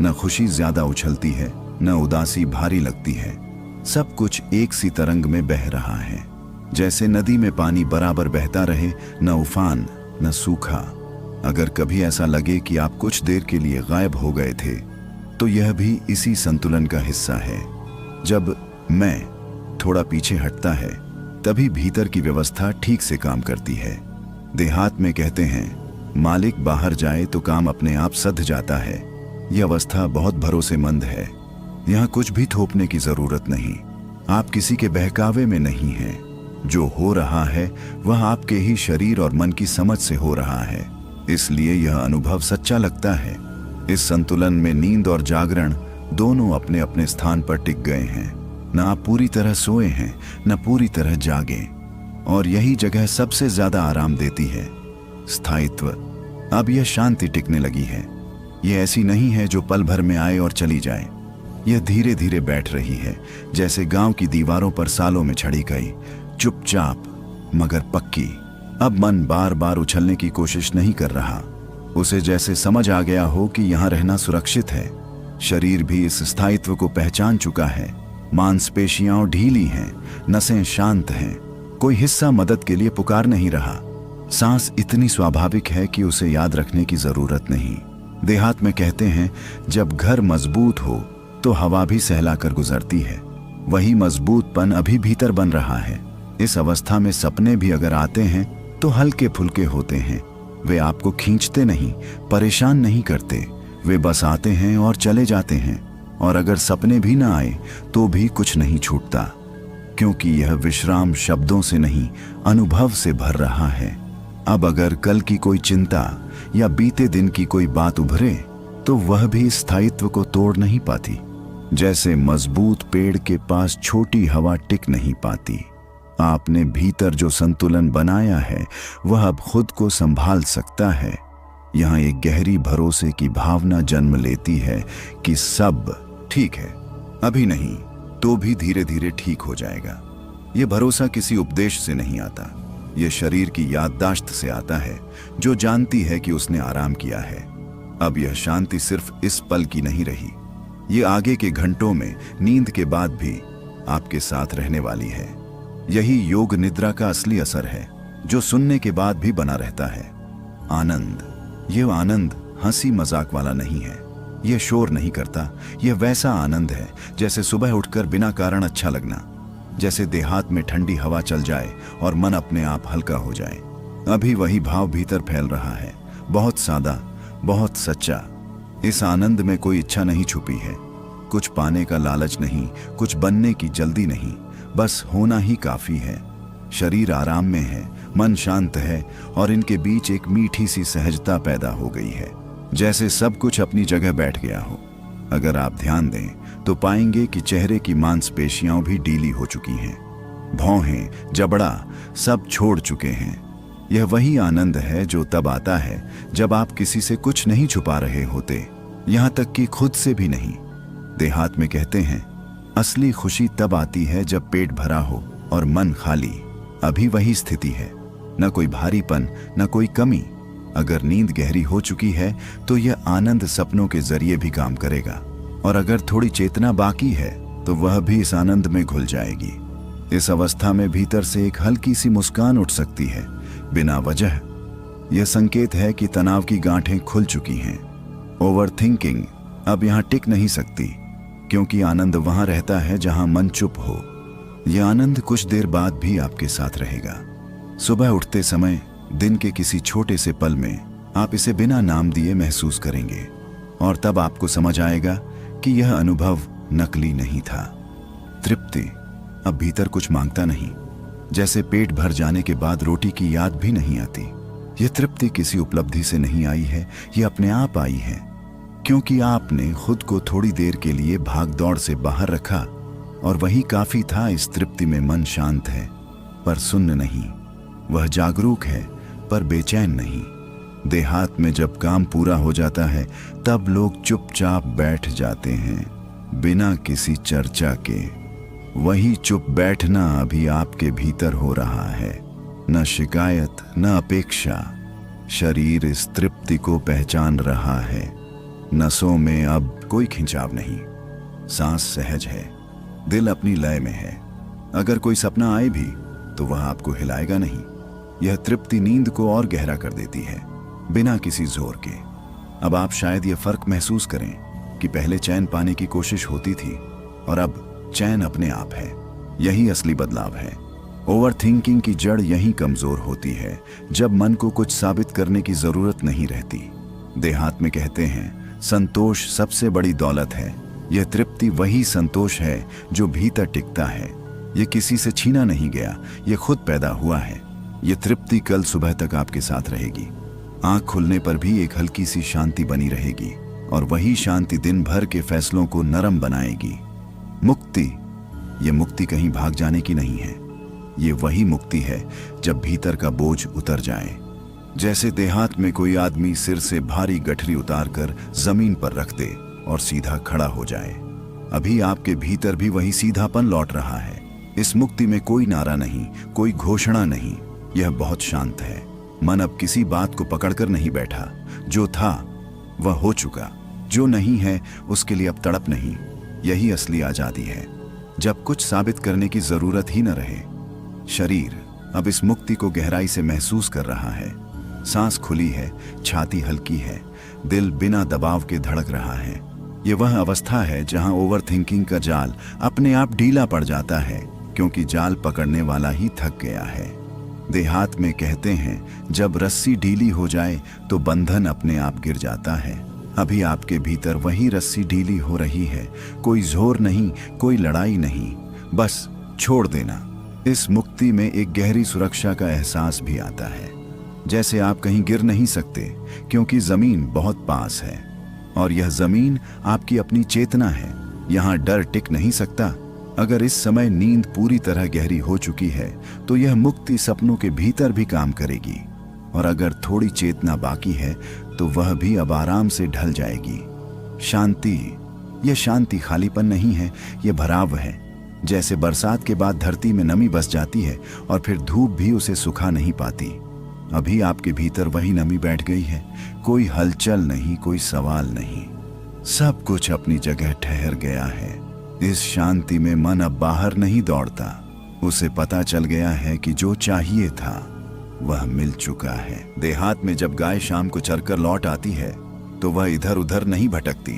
न खुशी ज्यादा उछलती है, न उदासी भारी लगती है। सब कुछ एक सी तरंग में बह रहा है। जैसे नदी में पानी बराबर बहता रहे, न उफान न सूखा। अगर कभी ऐसा लगे कि आप कुछ देर के लिए गायब हो गए थे, तो यह भी इसी संतुलन का हिस्सा है। जब मैं थोड़ा पीछे हटता है, तभी भीतर की व्यवस्था ठीक से काम करती है। देहात में कहते हैं, मालिक बाहर जाए तो काम अपने आप सध जाता है। यह अवस्था बहुत भरोसेमंद है। यहाँ कुछ भी थोपने की जरूरत नहीं। आप किसी के बहकावे में नहीं हैं। जो हो रहा है वह आपके ही शरीर और मन की समझ से हो रहा है, इसलिए यह अनुभव सच्चा लगता है। इस संतुलन में नींद और जागरण दोनों अपने अपने स्थान पर टिक गए हैं। न आप पूरी तरह सोए हैं, न पूरी तरह जागे। और यही जगह सबसे ज्यादा आराम देती है। स्थायित्व। अब यह शांति टिकने लगी है। यह ऐसी नहीं है जो पल भर में आए और चली जाए। यह धीरे धीरे बैठ रही है, जैसे गांव की दीवारों पर सालों में छड़ी गई, चुपचाप मगर पक्की। अब मन बार बार उछलने की कोशिश नहीं कर रहा। उसे जैसे समझ आ गया हो कि यहाँ रहना सुरक्षित है। शरीर भी इस स्थायित्व को पहचान चुका है। मांसपेशियां ढीली हैं, नसें शांत हैं, कोई हिस्सा मदद के लिए पुकार नहीं रहा। सांस इतनी स्वाभाविक है कि उसे याद रखने की जरूरत नहीं। देहात में कहते हैं, जब घर मजबूत हो तो हवा भी सहला कर गुजरती है। वही मजबूतपन अभी भीतर बन रहा है। इस अवस्था में सपने भी अगर आते हैं तो हल्के फुल्के होते हैं। वे आपको खींचते नहीं, परेशान नहीं करते। वे बस आते हैं और चले जाते हैं। और अगर सपने भी ना आए तो भी कुछ नहीं छूटता, क्योंकि यह विश्राम शब्दों से नहीं, अनुभव से भर रहा है। अब अगर कल की कोई चिंता या बीते दिन की कोई बात उभरे, तो वह भी स्थायित्व को तोड़ नहीं पाती। जैसे मजबूत पेड़ के पास छोटी हवा टिक नहीं पाती। आपने भीतर जो संतुलन बनाया है वह अब खुद को संभाल सकता है। यहाँ एक गहरी भरोसे की भावना जन्म लेती है कि सब ठीक है, अभी नहीं तो भी धीरे धीरे ठीक हो जाएगा। यह भरोसा किसी उपदेश से नहीं आता, यह शरीर की याददाश्त से आता है, जो जानती है कि उसने आराम किया है। अब यह शांति सिर्फ इस पल की नहीं रही, ये आगे के घंटों में, नींद के बाद भी आपके साथ रहने वाली है। यही योग निद्रा का असली असर है, जो सुनने के बाद भी बना रहता है। आनंद। यह आनंद हंसी मजाक वाला नहीं है। यह शोर नहीं करता। यह वैसा आनंद है जैसे सुबह उठकर बिना कारण अच्छा लगना, जैसे देहात में ठंडी हवा चल जाए और मन अपने आप हल्का हो जाए। अभी वही भाव भीतर फैल रहा है, बहुत सादा, बहुत सच्चा। इस आनंद में कोई इच्छा नहीं छुपी है, कुछ पाने का लालच नहीं, कुछ बनने की जल्दी नहीं, बस होना ही काफी है। शरीर आराम में है, मन शांत है, और इनके बीच एक मीठी सी सहजता पैदा हो गई है, जैसे सब कुछ अपनी जगह बैठ गया हो। अगर आप ध्यान दें तो पाएंगे कि चेहरे की मांसपेशियां भी ढीली हो चुकी हैं। भौहें, जबड़ा सब छोड़ चुके हैं। यह वही आनंद है जो तब आता है जब आप किसी से कुछ नहीं छुपा रहे होते, यहां तक कि खुद से भी नहीं। देहात में कहते हैं, असली खुशी तब आती है जब पेट भरा हो और मन खाली। अभी वही स्थिति है, न कोई भारीपन, न कोई कमी। अगर नींद गहरी हो चुकी है तो यह आनंद सपनों के जरिए भी काम करेगा, और अगर थोड़ी चेतना बाकी है तो वह भी इस आनंद में घुल जाएगी। इस अवस्था में भीतर से एक हल्की सी मुस्कान उठ सकती है बिना वजह। यह संकेत है कि तनाव की गांठें खुल चुकी हैं। ओवर थिंकिंग अब यहां टिक नहीं सकती, क्योंकि आनंद वहां रहता है जहां मन चुप हो। यह आनंद कुछ देर बाद भी आपके साथ रहेगा। सुबह उठते समय, दिन के किसी छोटे से पल में आप इसे बिना नाम दिए महसूस करेंगे, और तब आपको समझ आएगा कि यह अनुभव नकली नहीं था। तृप्ति अब भीतर कुछ मांगता नहीं, जैसे पेट भर जाने के बाद रोटी की याद भी नहीं आती। यह तृप्ति किसी उपलब्धि से नहीं आई है, यह अपने आप आई है, क्योंकि आपने खुद को थोड़ी देर के लिए भाग दौड़ से बाहर रखा, और वही काफी था। इस तृप्ति में मन शांत है पर सुन्न नहीं, वह जागरूक है पर बेचैन नहीं। देहात में जब काम पूरा हो जाता है तब लोग चुपचाप बैठ जाते हैं, बिना किसी चर्चा के। वही चुप बैठना अभी आपके भीतर हो रहा है, न शिकायत न अपेक्षा। शरीर इस तृप्ति को पहचान रहा है। नसों में अब कोई खिंचाव नहीं, सांस सहज है, दिल अपनी लय में है। अगर कोई सपना आए भी तो वह आपको हिलाएगा नहीं। यह तृप्ति नींद को और गहरा कर देती है, बिना किसी जोर के। अब आप शायद यह फर्क महसूस करें कि पहले चैन पाने की कोशिश होती थी और अब चैन अपने आप है। यही असली बदलाव है। ओवर थिंकिंग की जड़ यही कमजोर होती है, जब मन को कुछ साबित करने की जरूरत नहीं रहती। देहात में कहते हैं, संतोष सबसे बड़ी दौलत है। यह तृप्ति वही संतोष है जो भीतर टिकता है। यह किसी से छीना नहीं गया, यह खुद पैदा हुआ है। यह तृप्ति कल सुबह तक आपके साथ रहेगी। आंख खुलने पर भी एक हल्की सी शांति बनी रहेगी, और वही शांति दिन भर के फैसलों को नरम बनाएगी। मुक्ति, ये मुक्ति कहीं भाग जाने की नहीं है। ये वही मुक्ति है जब भीतर का बोझ उतर जाए। जैसे देहात में कोई आदमी सिर से भारी गठरी उतारकर जमीन पर रख दे और सीधा खड़ा हो जाए। अभी आपके भीतर भी वही सीधापन लौट रहा है। इस मुक्ति में कोई नारा नहीं, कोई घोषणा नहीं। यह बहुत शांत है। मन अब किसी बात को पकड़कर नहीं बैठा। जो था वह हो चुका, जो नहीं है उसके लिए अब तड़प नहीं। यही असली आजादी है, जब कुछ साबित करने की जरूरत ही न रहे। शरीर अब इस मुक्ति को गहराई से महसूस कर रहा है। सांस खुली है, छाती हल्की है, दिल बिना दबाव के धड़क रहा है। यह वह अवस्था है जहां ओवर थिंकिंग का जाल अपने आप ढीला पड़ जाता है, क्योंकि जाल पकड़ने वाला ही थक गया है। देहात में कहते हैं, जब रस्सी ढीली हो जाए तो बंधन अपने आप गिर जाता है। अभी आपके भीतर वही रस्सी ढीली हो रही है। कोई जोर नहीं, कोई लड़ाई नहीं, बस छोड़ देना। इस मुक्ति में एक गहरी सुरक्षा का एहसास भी आता है, जैसे आप कहीं गिर नहीं सकते, क्योंकि जमीन बहुत पास है, और यह जमीन आपकी अपनी चेतना है। यहाँ डर टिक नहीं सकता। अगर इस समय नींद पूरी तरह गहरी हो चुकी है तो यह मुक्ति सपनों के भीतर भी काम करेगी, और अगर थोड़ी चेतना बाकी है तो वह भी अब आराम से ढल जाएगी। शांति, यह शांति खालीपन नहीं है, यह भराव है। जैसे बरसात के बाद धरती में नमी बस जाती है और फिर धूप भी उसे सुखा नहीं पाती। अभी आपके भीतर वही नमी बैठ गई है। कोई हलचल नहीं, कोई सवाल नहीं, सब कुछ अपनी जगह ठहर गया है। इस शांति में मन अब बाहर नहीं दौड़ता। उसे पता चल गया है कि जो चाहिए था वह मिल चुका है। देहात में जब गाय शाम को चरकर लौट आती है तो वह इधर उधर नहीं भटकती,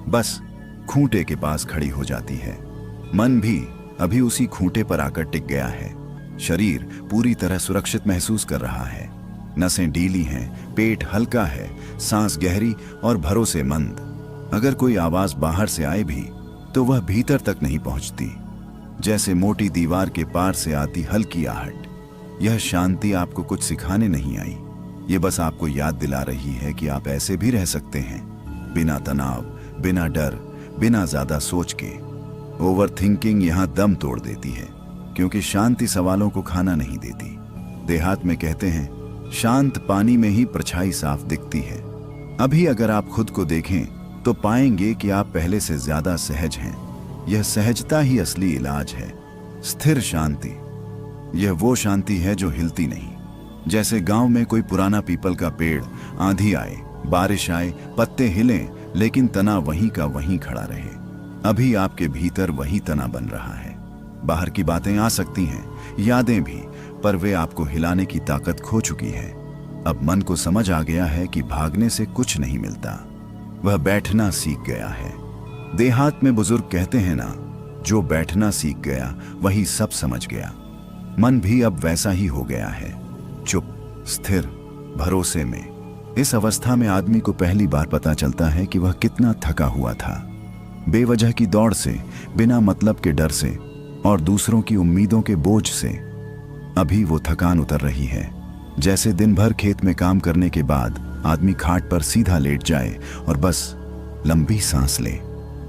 बस खूंटे के पास खड़ी हो जाती है। मन भी अभी उसी खूंटे पर आकर टिक गया है। शरीर पूरी तरह सुरक्षित महसूस कर रहा है। नसें ढीली हैं, पेट हल्का है, सांस गहरी और भरोसेमंद। अगर कोई आवाज बाहर से आए भी तो वह भीतर तक नहीं पहुंचती, जैसे मोटी दीवार के पार से आती हल्की आहट। यह शांति आपको कुछ सिखाने नहीं आई, ये बस आपको याद दिला रही है कि आप ऐसे भी रह सकते हैं, बिना तनाव, बिना डर, बिना ज्यादा सोच के। ओवर थिंकिंग यहां दम तोड़ देती है। क्योंकि शांति सवालों को खाना नहीं देती। देहात में कहते हैं शांत पानी में ही परछाई साफ दिखती है। अभी अगर आप खुद को देखें तो पाएंगे कि आप पहले से ज्यादा सहज हैं। यह सहजता ही असली इलाज है। स्थिर शांति, यह वो शांति है जो हिलती नहीं। जैसे गांव में कोई पुराना पीपल का पेड़, आंधी आए, बारिश आए, पत्ते हिलें, लेकिन तना वहीं का वहीं खड़ा रहे। अभी आपके भीतर वही तना बन रहा है। बाहर की बातें आ सकती हैं, यादें भी, पर वे आपको हिलाने की ताकत खो चुकी है। अब मन को समझ आ गया है कि भागने से कुछ नहीं मिलता, वह बैठना सीख गया है। देहात में बुजुर्ग कहते हैं ना, जो बैठना सीख गया वही सब समझ गया। मन भी अब वैसा ही हो गया है, चुप, स्थिर, भरोसे में। इस अवस्था में आदमी को पहली बार पता चलता है कि वह कितना थका हुआ था। बेवजह की दौड़ से, बिना मतलब के डर से और दूसरों की उम्मीदों के बोझ से अभी वो थकान उतर रही है। जैसे दिन भर खेत में काम करने के बाद आदमी खाट पर सीधा लेट जाए और बस लंबी सांस ले।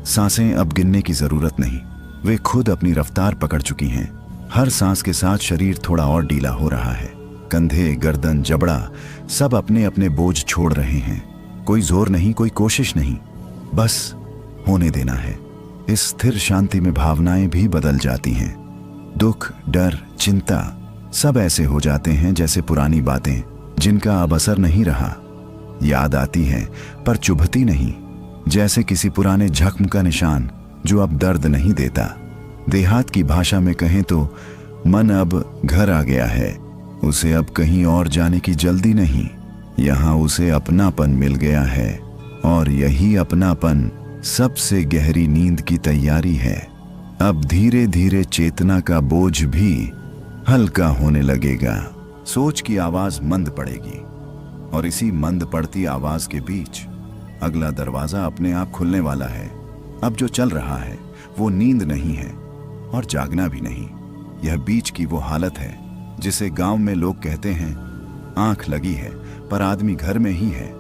सांसें अब गिनने की जरूरत नहीं, वे खुद अपनी रफ्तार पकड़ चुकी हैं। हर सांस के साथ शरीर थोड़ा और ढीला हो रहा है। कंधे, गर्दन, जबड़ा सब अपने अपने बोझ छोड़ रहे हैं। कोई जोर नहीं, कोई कोशिश नहीं, बस होने देना है। इस स्थिर शांति में भावनाएं भी बदल जाती हैं। दुख, डर, चिंता सब ऐसे हो जाते हैं जैसे पुरानी बातें जिनका अब असर नहीं रहा। याद आती है पर चुभती नहीं, जैसे किसी पुराने जख्म का निशान जो अब दर्द नहीं देता। देहात की भाषा में कहें तो मन अब घर आ गया है। उसे अब कहीं और जाने की जल्दी नहीं, यहाँ उसे अपनापन मिल गया है और यही अपनापन सबसे गहरी नींद की तैयारी है। अब धीरे धीरे चेतना का बोझ भी हल्का होने लगेगा। सोच की आवाज मंद पड़ेगी और इसी मंद पड़ती आवाज के बीच अगला दरवाजा अपने आप खुलने वाला है। अब जो चल रहा है वो नींद नहीं है और जागना भी नहीं। यह बीच की वो हालत है जिसे गांव में लोग कहते हैं आंख लगी है पर आदमी घर में ही है।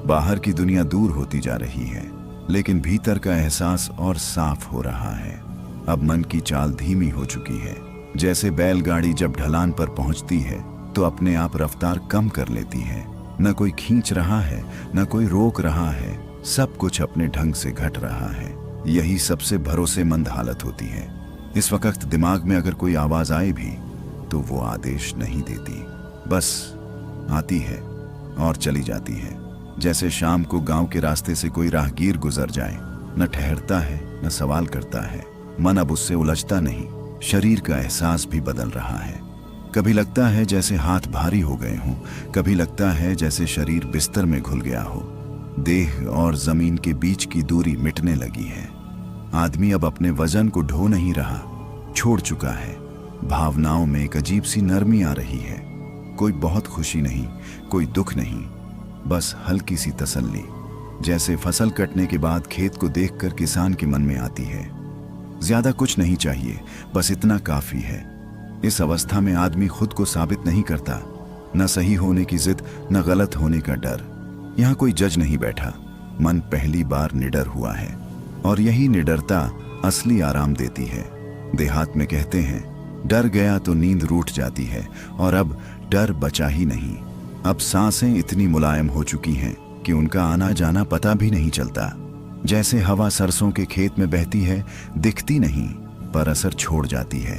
बाहर की दुनिया दूर होती जा रही है लेकिन भीतर का एहसास और साफ हो रहा है। अब मन की चाल धीमी हो चुकी है। जैसे बैलगाड़ी जब ढलान पर पहुंचती है तो अपने आप रफ्तार कम कर लेती है। न कोई खींच रहा है, न कोई रोक रहा है, सब कुछ अपने ढंग से घट रहा है। यही सबसे भरोसेमंद हालत होती है। इस वक्त दिमाग में अगर कोई आवाज आए भी तो वो आदेश नहीं देती, बस आती है और चली जाती है। जैसे शाम को गांव के रास्ते से कोई राहगीर गुजर जाए, न ठहरता है न सवाल करता है। मन अब उससे उलझता नहीं, शरीर का एहसास भी बदल रहा है। कभी लगता है जैसे हाथ भारी हो गए हों, कभी लगता है जैसे शरीर बिस्तर में घुल गया हो। देह और जमीन के बीच की दूरी मिटने लगी है। आदमी अब अपने वजन को ढो नहीं रहा, छोड़ चुका है। भावनाओं में एक अजीब सी नरमी आ रही है। कोई बहुत खुशी नहीं, कोई दुख नहीं, बस हल्की सी तसल्ली, जैसे फसल कटने के बाद खेत को देखकर किसान के मन में आती है। ज्यादा कुछ नहीं चाहिए, बस इतना काफी है। इस अवस्था में आदमी खुद को साबित नहीं करता, न सही होने की जिद, न गलत होने का डर। यहाँ कोई जज नहीं बैठा, मन पहली बार निडर हुआ है और यही निडरता असली आराम देती है। देहात में कहते हैं डर गया तो नींद रूठ जाती है और अब डर बचा ही नहीं। अब सांसें इतनी मुलायम हो चुकी हैं कि उनका आना जाना पता भी नहीं चलता। जैसे हवा सरसों के खेत में बहती है, दिखती नहीं पर असर छोड़ जाती है।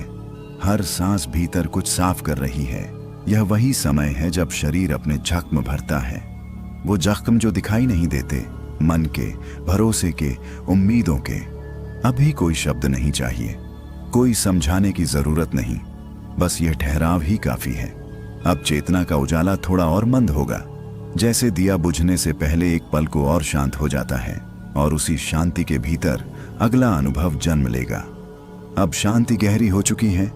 हर सांस भीतर कुछ साफ कर रही है। यह वही समय है जब शरीर अपने जख्म भरता है। वो जख्म जो दिखाई नहीं देते, मन के, भरोसे के, उम्मीदों के। अभी कोई शब्द नहीं चाहिए, कोई समझाने की जरूरत नहीं, बस यह ठहराव ही काफी है। अब चेतना का उजाला थोड़ा और मंद होगा, जैसे दिया बुझने से पहले एक पल को और शांत हो जाता है और उसी शांति के भीतर अगला अनुभव जन्म लेगा। अब शांति गहरी हो चुकी है,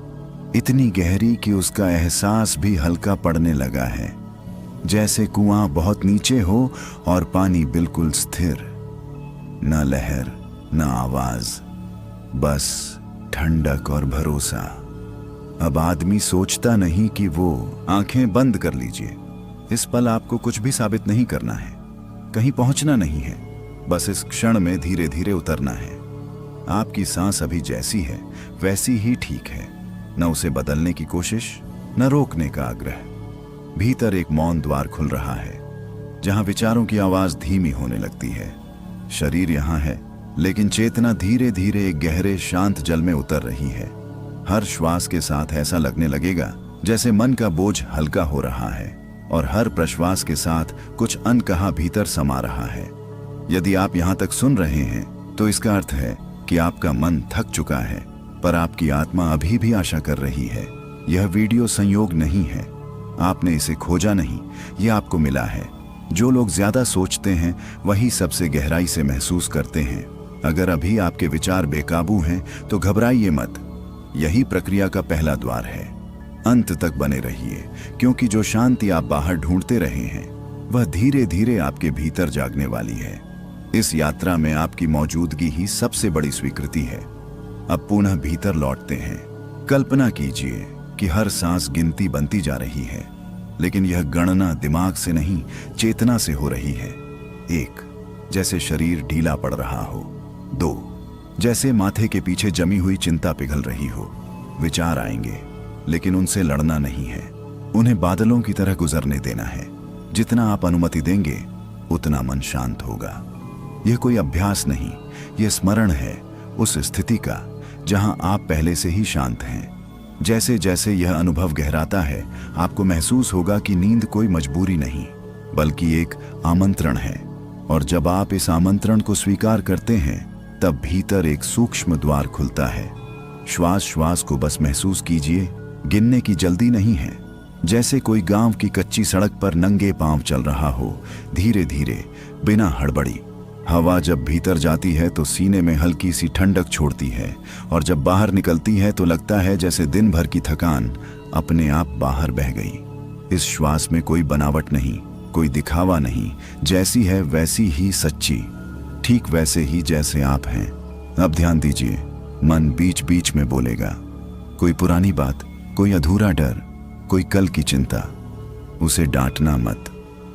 इतनी गहरी कि उसका एहसास भी हल्का पड़ने लगा है। जैसे कुआं बहुत नीचे हो और पानी बिल्कुल स्थिर, न लहर न आवाज, बस ठंडक और भरोसा। अब आदमी सोचता नहीं कि वो आंखें बंद कर लीजिए। इस पल आपको कुछ भी साबित नहीं करना है, कहीं पहुंचना नहीं है, बस इस क्षण में धीरे धीरे उतरना है। आपकी सांस अभी जैसी है वैसी ही ठीक है। न उसे बदलने की कोशिश, न रोकने का आग्रह। भीतर एक मौन द्वार खुल रहा है, जहां विचारों की आवाज धीमी होने लगती है। शरीर यहां है, लेकिन चेतना धीरे धीरे एक गहरे शांत जल में उतर रही है। हर श्वास के साथ ऐसा लगने लगेगा जैसे मन का बोझ हल्का हो रहा है, और हर प्रश्वास के साथ कुछ अनकहा भीतर समा रहा है। यदि आप यहाँ तक सुन रहे हैं तो इसका अर्थ है कि आपका मन थक चुका है, पर आपकी आत्मा अभी भी आशा कर रही है। यह वीडियो संयोग नहीं है, आपने इसे खोजा नहीं, यह आपको मिला है। जो लोग ज्यादा सोचते हैं वही सबसे गहराई से महसूस करते हैं। अगर अभी आपके विचार बेकाबू हैं तो घबराइए मत, यही प्रक्रिया का पहला द्वार है। अंत तक बने रहिए, क्योंकि जो शांति आप बाहर ढूंढते रहे हैं वह धीरे धीरे आपके भीतर जागने वाली है। इस यात्रा में आपकी मौजूदगी ही सबसे बड़ी स्वीकृति है। अब पुनः भीतर लौटते हैं। कल्पना कीजिए कि हर सांस गिनती बनती जा रही है, लेकिन यह गणना दिमाग से नहीं, चेतना से हो रही है। 1, जैसे शरीर ढीला पड़ रहा हो। 2, जैसे माथे के पीछे जमी हुई चिंता पिघल रही हो। विचार आएंगे, लेकिन उनसे लड़ना नहीं है, उन्हें बादलों की तरह गुजरने देना है। जितना आप अनुमति देंगे उतना मन शांत होगा। यह कोई अभ्यास नहीं, यह स्मरण है उस स्थिति का जहां आप पहले से ही शांत हैं। जैसे जैसे यह अनुभव गहराता है, आपको महसूस होगा कि नींद कोई मजबूरी नहीं, बल्कि एक आमंत्रण है। और जब आप इस आमंत्रण को स्वीकार करते हैं, तब भीतर एक सूक्ष्म द्वार खुलता है। श्वास श्वास को बस महसूस कीजिए, गिनने की जल्दी नहीं है। जैसे कोई गांव की कच्ची सड़क पर नंगे पांव चल रहा हो, धीरे धीरे, बिना हड़बड़ी। हवा जब भीतर जाती है तो सीने में हल्की सी ठंडक छोड़ती है, और जब बाहर निकलती है तो लगता है जैसे दिन भर की थकान अपने आप बाहर बह गई। इस श्वास में कोई बनावट नहीं, कोई दिखावा नहीं, जैसी है वैसी ही सच्ची, ठीक वैसे ही जैसे आप हैं। अब ध्यान दीजिए, मन बीच बीच में बोलेगा, कोई पुरानी बात, कोई अधूरा डर, कोई कल की चिंता। उसे डांटना मत।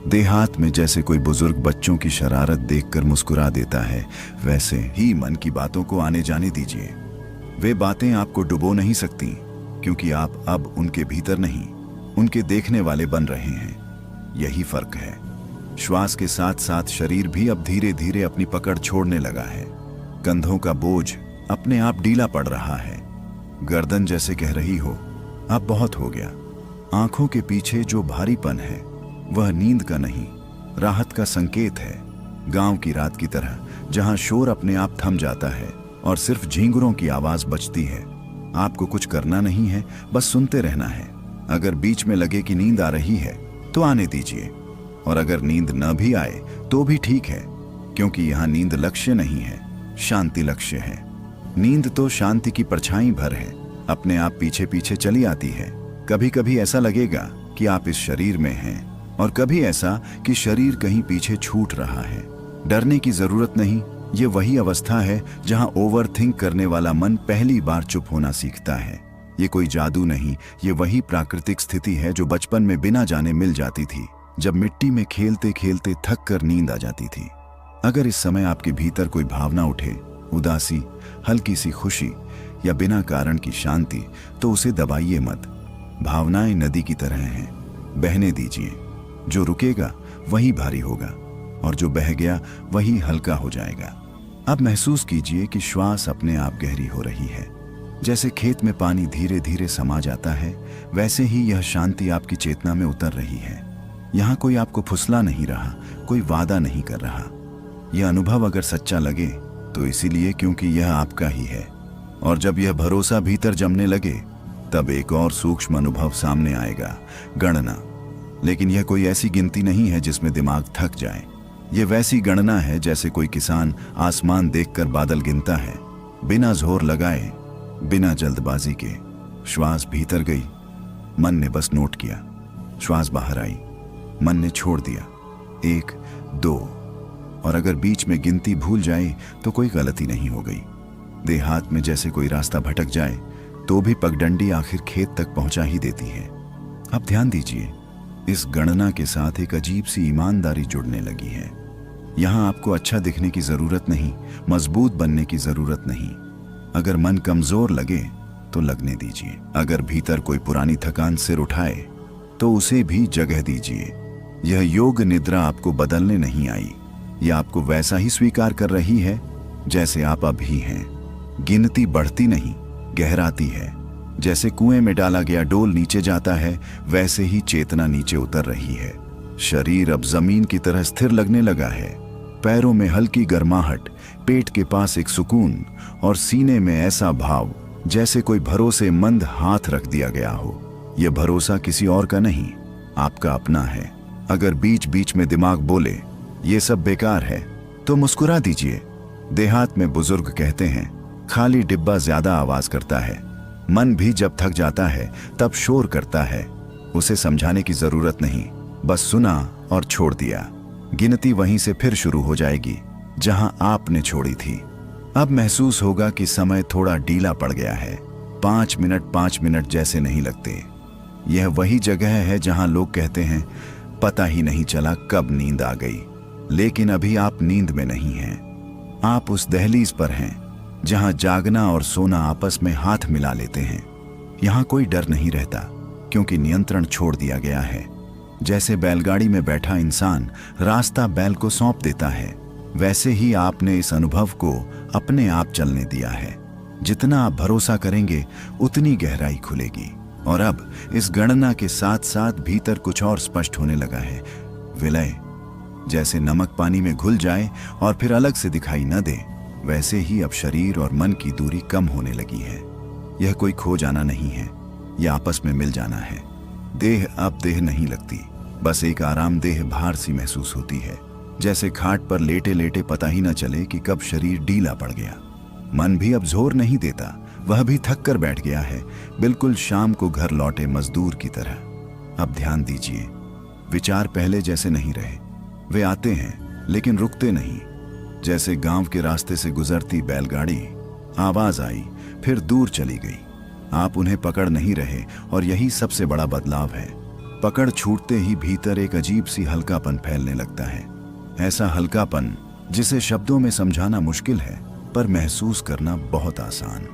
देहात में जैसे कोई बुजुर्ग बच्चों की शरारत देखकर मुस्कुरा देता है, वैसे ही मन की बातों को आने जाने दीजिए। वे बातें आपको डुबो नहीं सकती, क्योंकि आप अब उनके भीतर नहीं, उनके देखने वाले बन रहे हैं। यही फर्क है। श्वास के साथ साथ शरीर भी अब धीरे धीरे अपनी पकड़ छोड़ने लगा है। कंधों का बोझ अपने आप ढीला पड़ रहा है। गर्दन जैसे कह रही हो, अब बहुत हो गया। आंखों के पीछे जो भारीपन है वह नींद का नहीं, राहत का संकेत है। गांव की रात की तरह, जहां शोर अपने आप थम जाता है और सिर्फ झींगुरों की आवाज बजती है। आपको कुछ करना नहीं है, बस सुनते रहना है। अगर बीच में लगे कि नींद आ रही है तो आने दीजिए, और अगर नींद न भी आए तो भी ठीक है, क्योंकि यहाँ नींद लक्ष्य नहीं है, शांति लक्ष्य है। नींद तो शांति की परछाई भर है, अपने आप पीछे पीछे चली आती है। कभी कभी ऐसा लगेगा कि आप इस शरीर में हैं, और कभी ऐसा कि शरीर कहीं पीछे छूट रहा है। डरने की जरूरत नहीं, ये वही अवस्था है जहां ओवर थिंक करने वाला मन पहली बार चुप होना सीखता है। ये कोई जादू नहीं, ये वही प्राकृतिक स्थिति है जो बचपन में बिना जाने मिल जाती थी, जब मिट्टी में खेलते खेलते थक कर नींद आ जाती थी। अगर इस समय आपके भीतर कोई भावना उठे, उदासी, हल्की सी खुशी या बिना कारण की शांति, तो उसे दबाइए मत। भावनाएं नदी की तरह हैं, बहने दीजिए। जो रुकेगा वही भारी होगा, और जो बह गया वही हल्का हो जाएगा। अब महसूस कीजिए कि श्वास अपने आप गहरी हो रही है। जैसे खेत में पानी धीरे धीरे समा जाता है, वैसे ही यह शांति आपकी चेतना में उतर रही है। यहाँ कोई आपको फुसला नहीं रहा, कोई वादा नहीं कर रहा। यह अनुभव अगर सच्चा लगे तो इसीलिए क्योंकि यह आपका ही है। और जब यह भरोसा भीतर जमने लगे, तब एक और सूक्ष्म अनुभव सामने आएगा, गणना। लेकिन यह कोई ऐसी गिनती नहीं है जिसमें दिमाग थक जाए। यह वैसी गणना है जैसे कोई किसान आसमान देखकर बादल गिनता है, बिना जोर लगाए, बिना जल्दबाजी के। श्वास भीतर गई, मन ने बस नोट किया। श्वास बाहर आई, मन ने छोड़ दिया। 1, 2, और अगर बीच में गिनती भूल जाए तो कोई गलती नहीं हो गई। देहात में जैसे कोई रास्ता भटक जाए तो भी पगडंडी आखिर खेत तक पहुंचा ही देती है। अब ध्यान दीजिए, इस गणना के साथ एक अजीब सी ईमानदारी जुड़ने लगी है। यहां आपको अच्छा दिखने की जरूरत नहीं, मजबूत बनने की जरूरत नहीं। अगर मन कमजोर लगे तो लगने दीजिए। अगर भीतर कोई पुरानी थकान सिर उठाए तो उसे भी जगह दीजिए। यह योग निद्रा आपको बदलने नहीं आई, यह आपको वैसा ही स्वीकार कर रही है जैसे आप अभी हैं। गिनती बढ़ती नहीं, गहराती है। जैसे कुएं में डाला गया डोल नीचे जाता है, वैसे ही चेतना नीचे उतर रही है। शरीर अब जमीन की तरह स्थिर लगने लगा है। पैरों में हल्की गर्माहट, पेट के पास एक सुकून और सीने में ऐसा भाव जैसे कोई भरोसेमंद हाथ रख दिया गया हो। यह भरोसा किसी और का नहीं, आपका अपना है। अगर बीच बीच में दिमाग बोले ये सब बेकार है तो मुस्कुरा दीजिए। देहात में बुजुर्ग कहते हैं, खाली डिब्बा ज्यादा आवाज करता है। मन भी जब थक जाता है तब शोर करता है। उसे समझाने की जरूरत नहीं, बस सुना और छोड़ दिया। गिनती वहीं से फिर शुरू हो जाएगी जहां आपने छोड़ी थी। अब महसूस होगा कि समय थोड़ा ढीला पड़ गया है। 5 मिनट जैसे नहीं लगते। यह वही जगह है जहां लोग कहते हैं, पता ही नहीं चला कब नींद आ गई। लेकिन अभी आप नींद में नहीं हैं। आप उस दहलीज पर हैं जहां जागना और सोना आपस में हाथ मिला लेते हैं। यहां कोई डर नहीं रहता क्योंकि नियंत्रण छोड़ दिया गया है। जैसे बैलगाड़ी में बैठा इंसान रास्ता बैल को सौंप देता है, वैसे ही आपने इस अनुभव को अपने आप चलने दिया है। जितना आप भरोसा करेंगे उतनी गहराई खुलेगी। और अब इस गणना के साथ साथ भीतर कुछ और स्पष्ट होने लगा है। विलय, जैसे नमक पानी में घुल जाए और फिर अलग से दिखाई न दे, वैसे ही अब शरीर और मन की दूरी कम होने लगी है। यह कोई खो जाना नहीं है, यह आपस में मिल जाना है। देह अब देह नहीं लगती, बस एक आरामदेह भार सी महसूस होती है। जैसे खाट पर लेटे लेटे पता ही न चले कि कब शरीर ढीला पड़ गया। मन भी अब जोर नहीं देता, वह भी थक कर बैठ गया है, बिल्कुल शाम को घर लौटे मजदूर की तरह। अब ध्यान दीजिए, विचार पहले जैसे नहीं रहे। वे आते हैं लेकिन रुकते नहीं। जैसे गांव के रास्ते से गुजरती बैलगाड़ी, आवाज आई फिर दूर चली गई। आप उन्हें पकड़ नहीं रहे और यही सबसे बड़ा बदलाव है। पकड़ छूटते ही भीतर एक अजीब सी हल्कापन फैलने लगता है। ऐसा हल्कापन जिसे शब्दों में समझाना मुश्किल है, पर महसूस करना बहुत आसान।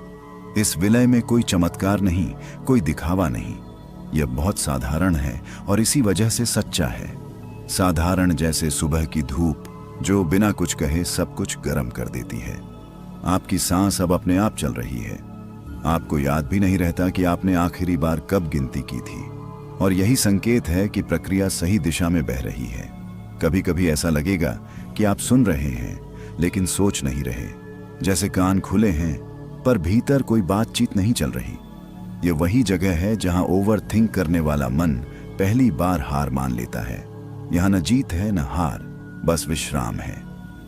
इस विलय में कोई चमत्कार नहीं, कोई दिखावा नहीं। यह बहुत साधारण है और इसी वजह से सच्चा है। साधारण जैसे सुबह की धूप जो बिना कुछ कहे सब कुछ गर्म कर देती है। आपकी सांस अब अपने आप चल रही है। आपको याद भी नहीं रहता कि आपने आखिरी बार कब गिनती की थी। और यही संकेत है कि प्रक्रिया सही दिशा में बह रही है। कभी कभी ऐसा लगेगा कि आप सुन रहे हैं लेकिन सोच नहीं रहे, जैसे कान खुले हैं पर भीतर कोई बातचीत नहीं चल रही। यह वही जगह है जहां ओवर थिंक करने वाला मन पहली बार हार मान लेता है। यहां न जीत है न हार, बस विश्राम है।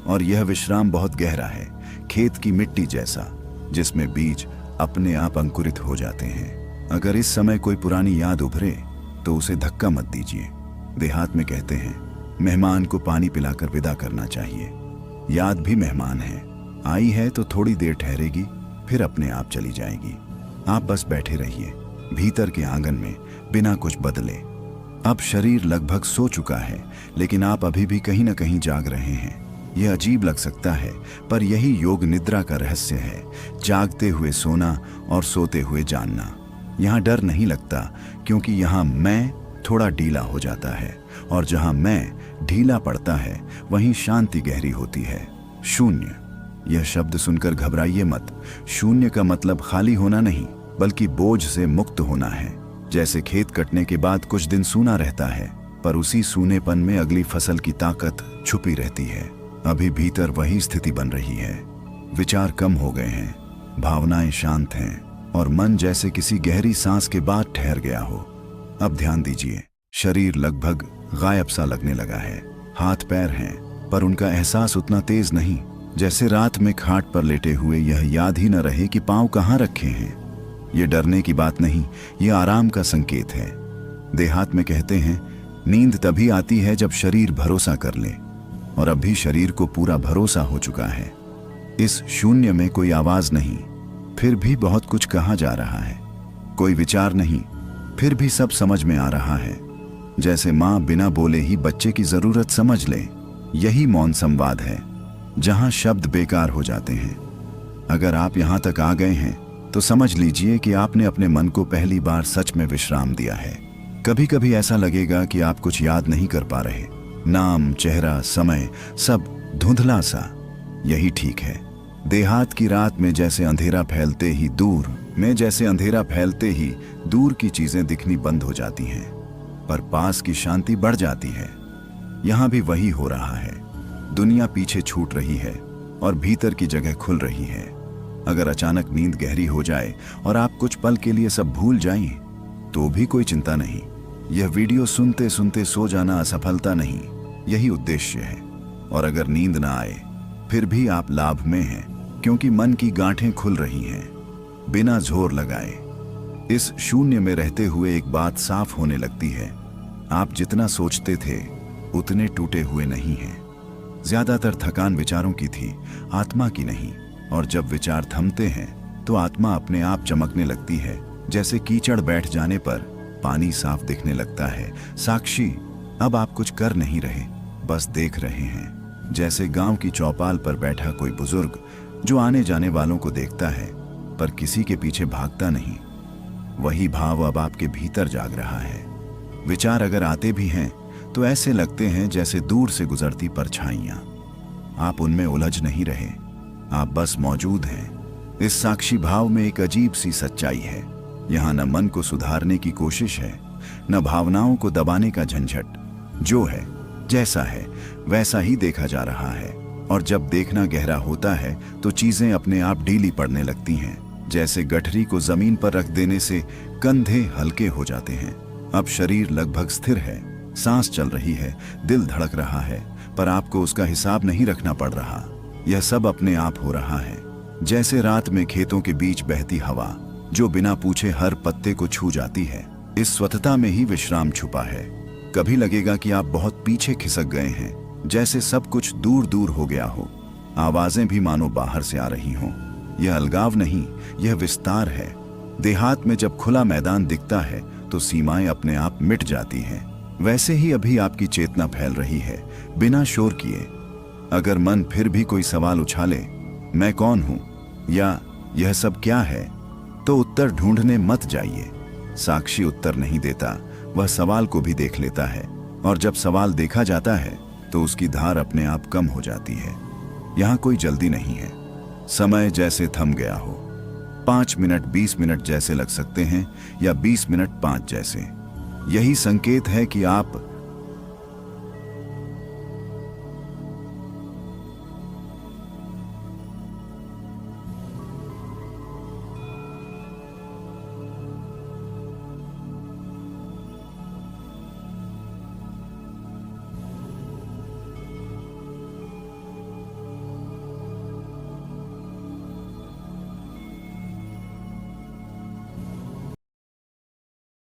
और यह विश्राम बहुत गहरा है, खेत की मिट्टी जैसा, जिसमें बीज अपने आप अंकुरित हो जाते हैं। अगर इस समय कोई पुरानी याद उभरे तो उसे धक्का मत दीजिए। देहात में कहते हैं, मेहमान को पानी पिलाकर विदा करना चाहिए। याद भी मेहमान है, आई है तो थोड़ी देर ठहरेगी, फिर अपने आप चली जाएगी। आप बस बैठे रहिए भीतर के आंगन में, बिना कुछ बदले। अब शरीर लगभग सो चुका है, लेकिन आप अभी भी कहीं ना कहीं जाग रहे हैं। यह अजीब लग सकता है, पर यही योग निद्रा का रहस्य है। जागते हुए सोना और सोते हुए जानना। यहाँ डर नहीं लगता, क्योंकि यहाँ मैं थोड़ा ढीला हो जाता है, और जहाँ मैं ढीला पड़ता है वहीं शांति गहरी होती है। शून्य, यह शब्द सुनकर घबराइए मत। शून्य का मतलब खाली होना नहीं, बल्कि बोझ से मुक्त होना है। जैसे खेत कटने के बाद कुछ दिन सूना रहता है, पर उसी सूनेपन में अगली फसल की ताकत छुपी रहती है। अभी भीतर वही स्थिति बन रही है। विचार कम हो गए हैं, भावनाएं शांत हैं, और मन जैसे किसी गहरी सांस के बाद ठहर गया हो। अब ध्यान दीजिए, शरीर लगभग गायब सा लगने लगा है। हाथ पैर हैं, पर उनका एहसास उतना तेज नहीं। जैसे रात में खाट पर लेटे हुए यह याद ही न रहे कि पांव कहाँ रखे हैं। यह डरने की बात नहीं, यह आराम का संकेत है। देहात में कहते हैं, नींद तभी आती है जब शरीर भरोसा कर ले, और अभी शरीर को पूरा भरोसा हो चुका है। इस शून्य में कोई आवाज नहीं, फिर भी बहुत कुछ कहा जा रहा है। कोई विचार नहीं, फिर भी सब समझ में आ रहा है। जैसे माँ बिना बोले ही बच्चे की जरूरत समझ ले। यही मौन संवाद है, जहां शब्द बेकार हो जाते हैं। अगर आप यहां तक आ गए हैं तो समझ लीजिए कि आपने अपने मन को पहली बार सच में विश्राम दिया है। कभी कभी ऐसा लगेगा कि आप कुछ याद नहीं कर पा रहे, नाम, चेहरा, समय सब धुंधला सा। यही ठीक है। देहात की रात में जैसे अंधेरा फैलते ही दूर की चीजें दिखनी बंद हो जाती हैं, पर पास की शांति बढ़ जाती है। यहां भी वही हो रहा है। दुनिया पीछे छूट रही है और भीतर की जगह खुल रही है। अगर अचानक नींद गहरी हो जाए और आप कुछ पल के लिए सब भूल जाएं, तो भी कोई चिंता नहीं। यह वीडियो सुनते सुनते सो जाना असफलता नहीं, यही उद्देश्य है। और अगर नींद ना आए फिर भी आप लाभ में हैं, क्योंकि मन की गांठें खुल रही हैं बिना जोर लगाए। इस शून्य में रहते हुए एक बात साफ होने लगती है, आप जितना सोचते थे उतने टूटे हुए नहीं हैं। ज्यादातर थकान विचारों की थी, आत्मा की नहीं। और जब विचार थमते हैं तो आत्मा अपने आप चमकने लगती है। जैसे कीचड़ बैठ जाने पर पानी साफ दिखने लगता है। साक्षी, अब आप कुछ कर नहीं रहे, बस देख रहे हैं। जैसे गांव की चौपाल पर बैठा कोई बुजुर्ग जो आने जाने वालों को देखता है पर किसी के पीछे भागता नहीं। वही भाव अब आपके भीतर जाग रहा है। विचार अगर आते भी हैं तो ऐसे लगते हैं जैसे दूर से गुजरती परछाइयां। आप उनमें उलझ नहीं रहे, आप बस मौजूद हैं। इस साक्षी भाव में एक अजीब सी सच्चाई है। यहाँ न मन को सुधारने की कोशिश है, न भावनाओं को दबाने का झंझट। जो है, जैसा है, वैसा ही देखा जा रहा है। और जब देखना गहरा होता है तो चीजें अपने आप ढीली पड़ने लगती हैं। जैसे गठरी को जमीन पर रख देने से कंधे हल्के हो जाते हैं। अब शरीर लगभग स्थिर है, सांस चल रही है, दिल धड़क रहा है, पर आपको उसका हिसाब नहीं रखना पड़ रहा। यह सब अपने आप हो रहा है। जैसे रात में खेतों के बीच बहती हवा जो बिना पूछे हर पत्ते को छू जाती है। इस स्वतता में ही विश्राम छुपा है। कभी लगेगा कि आप बहुत पीछे खिसक गए हैं, जैसे सब कुछ दूर दूर हो गया हो। आवाजें भी मानो बाहर से आ रही हों। यह अलगाव नहीं, यह विस्तार है। देहात में जब खुला मैदान दिखता है तो सीमाएं अपने आप मिट जाती हैं। वैसे ही अभी आपकी चेतना फैल रही है, बिना शोर किए। अगर मन फिर भी कोई सवाल उछाले, मैं कौन हूं या यह सब क्या है, तो उत्तर ढूंढने मत जाइए। साक्षी उत्तर नहीं देता, वह सवाल को भी देख लेता है। और जब सवाल देखा जाता है तो उसकी धार अपने आप कम हो जाती है। यहां कोई जल्दी नहीं है। समय जैसे थम गया हो। 5 मिनट 20 मिनट जैसे लग सकते हैं, या 20 मिनट 5 जैसे। यही संकेत है कि आप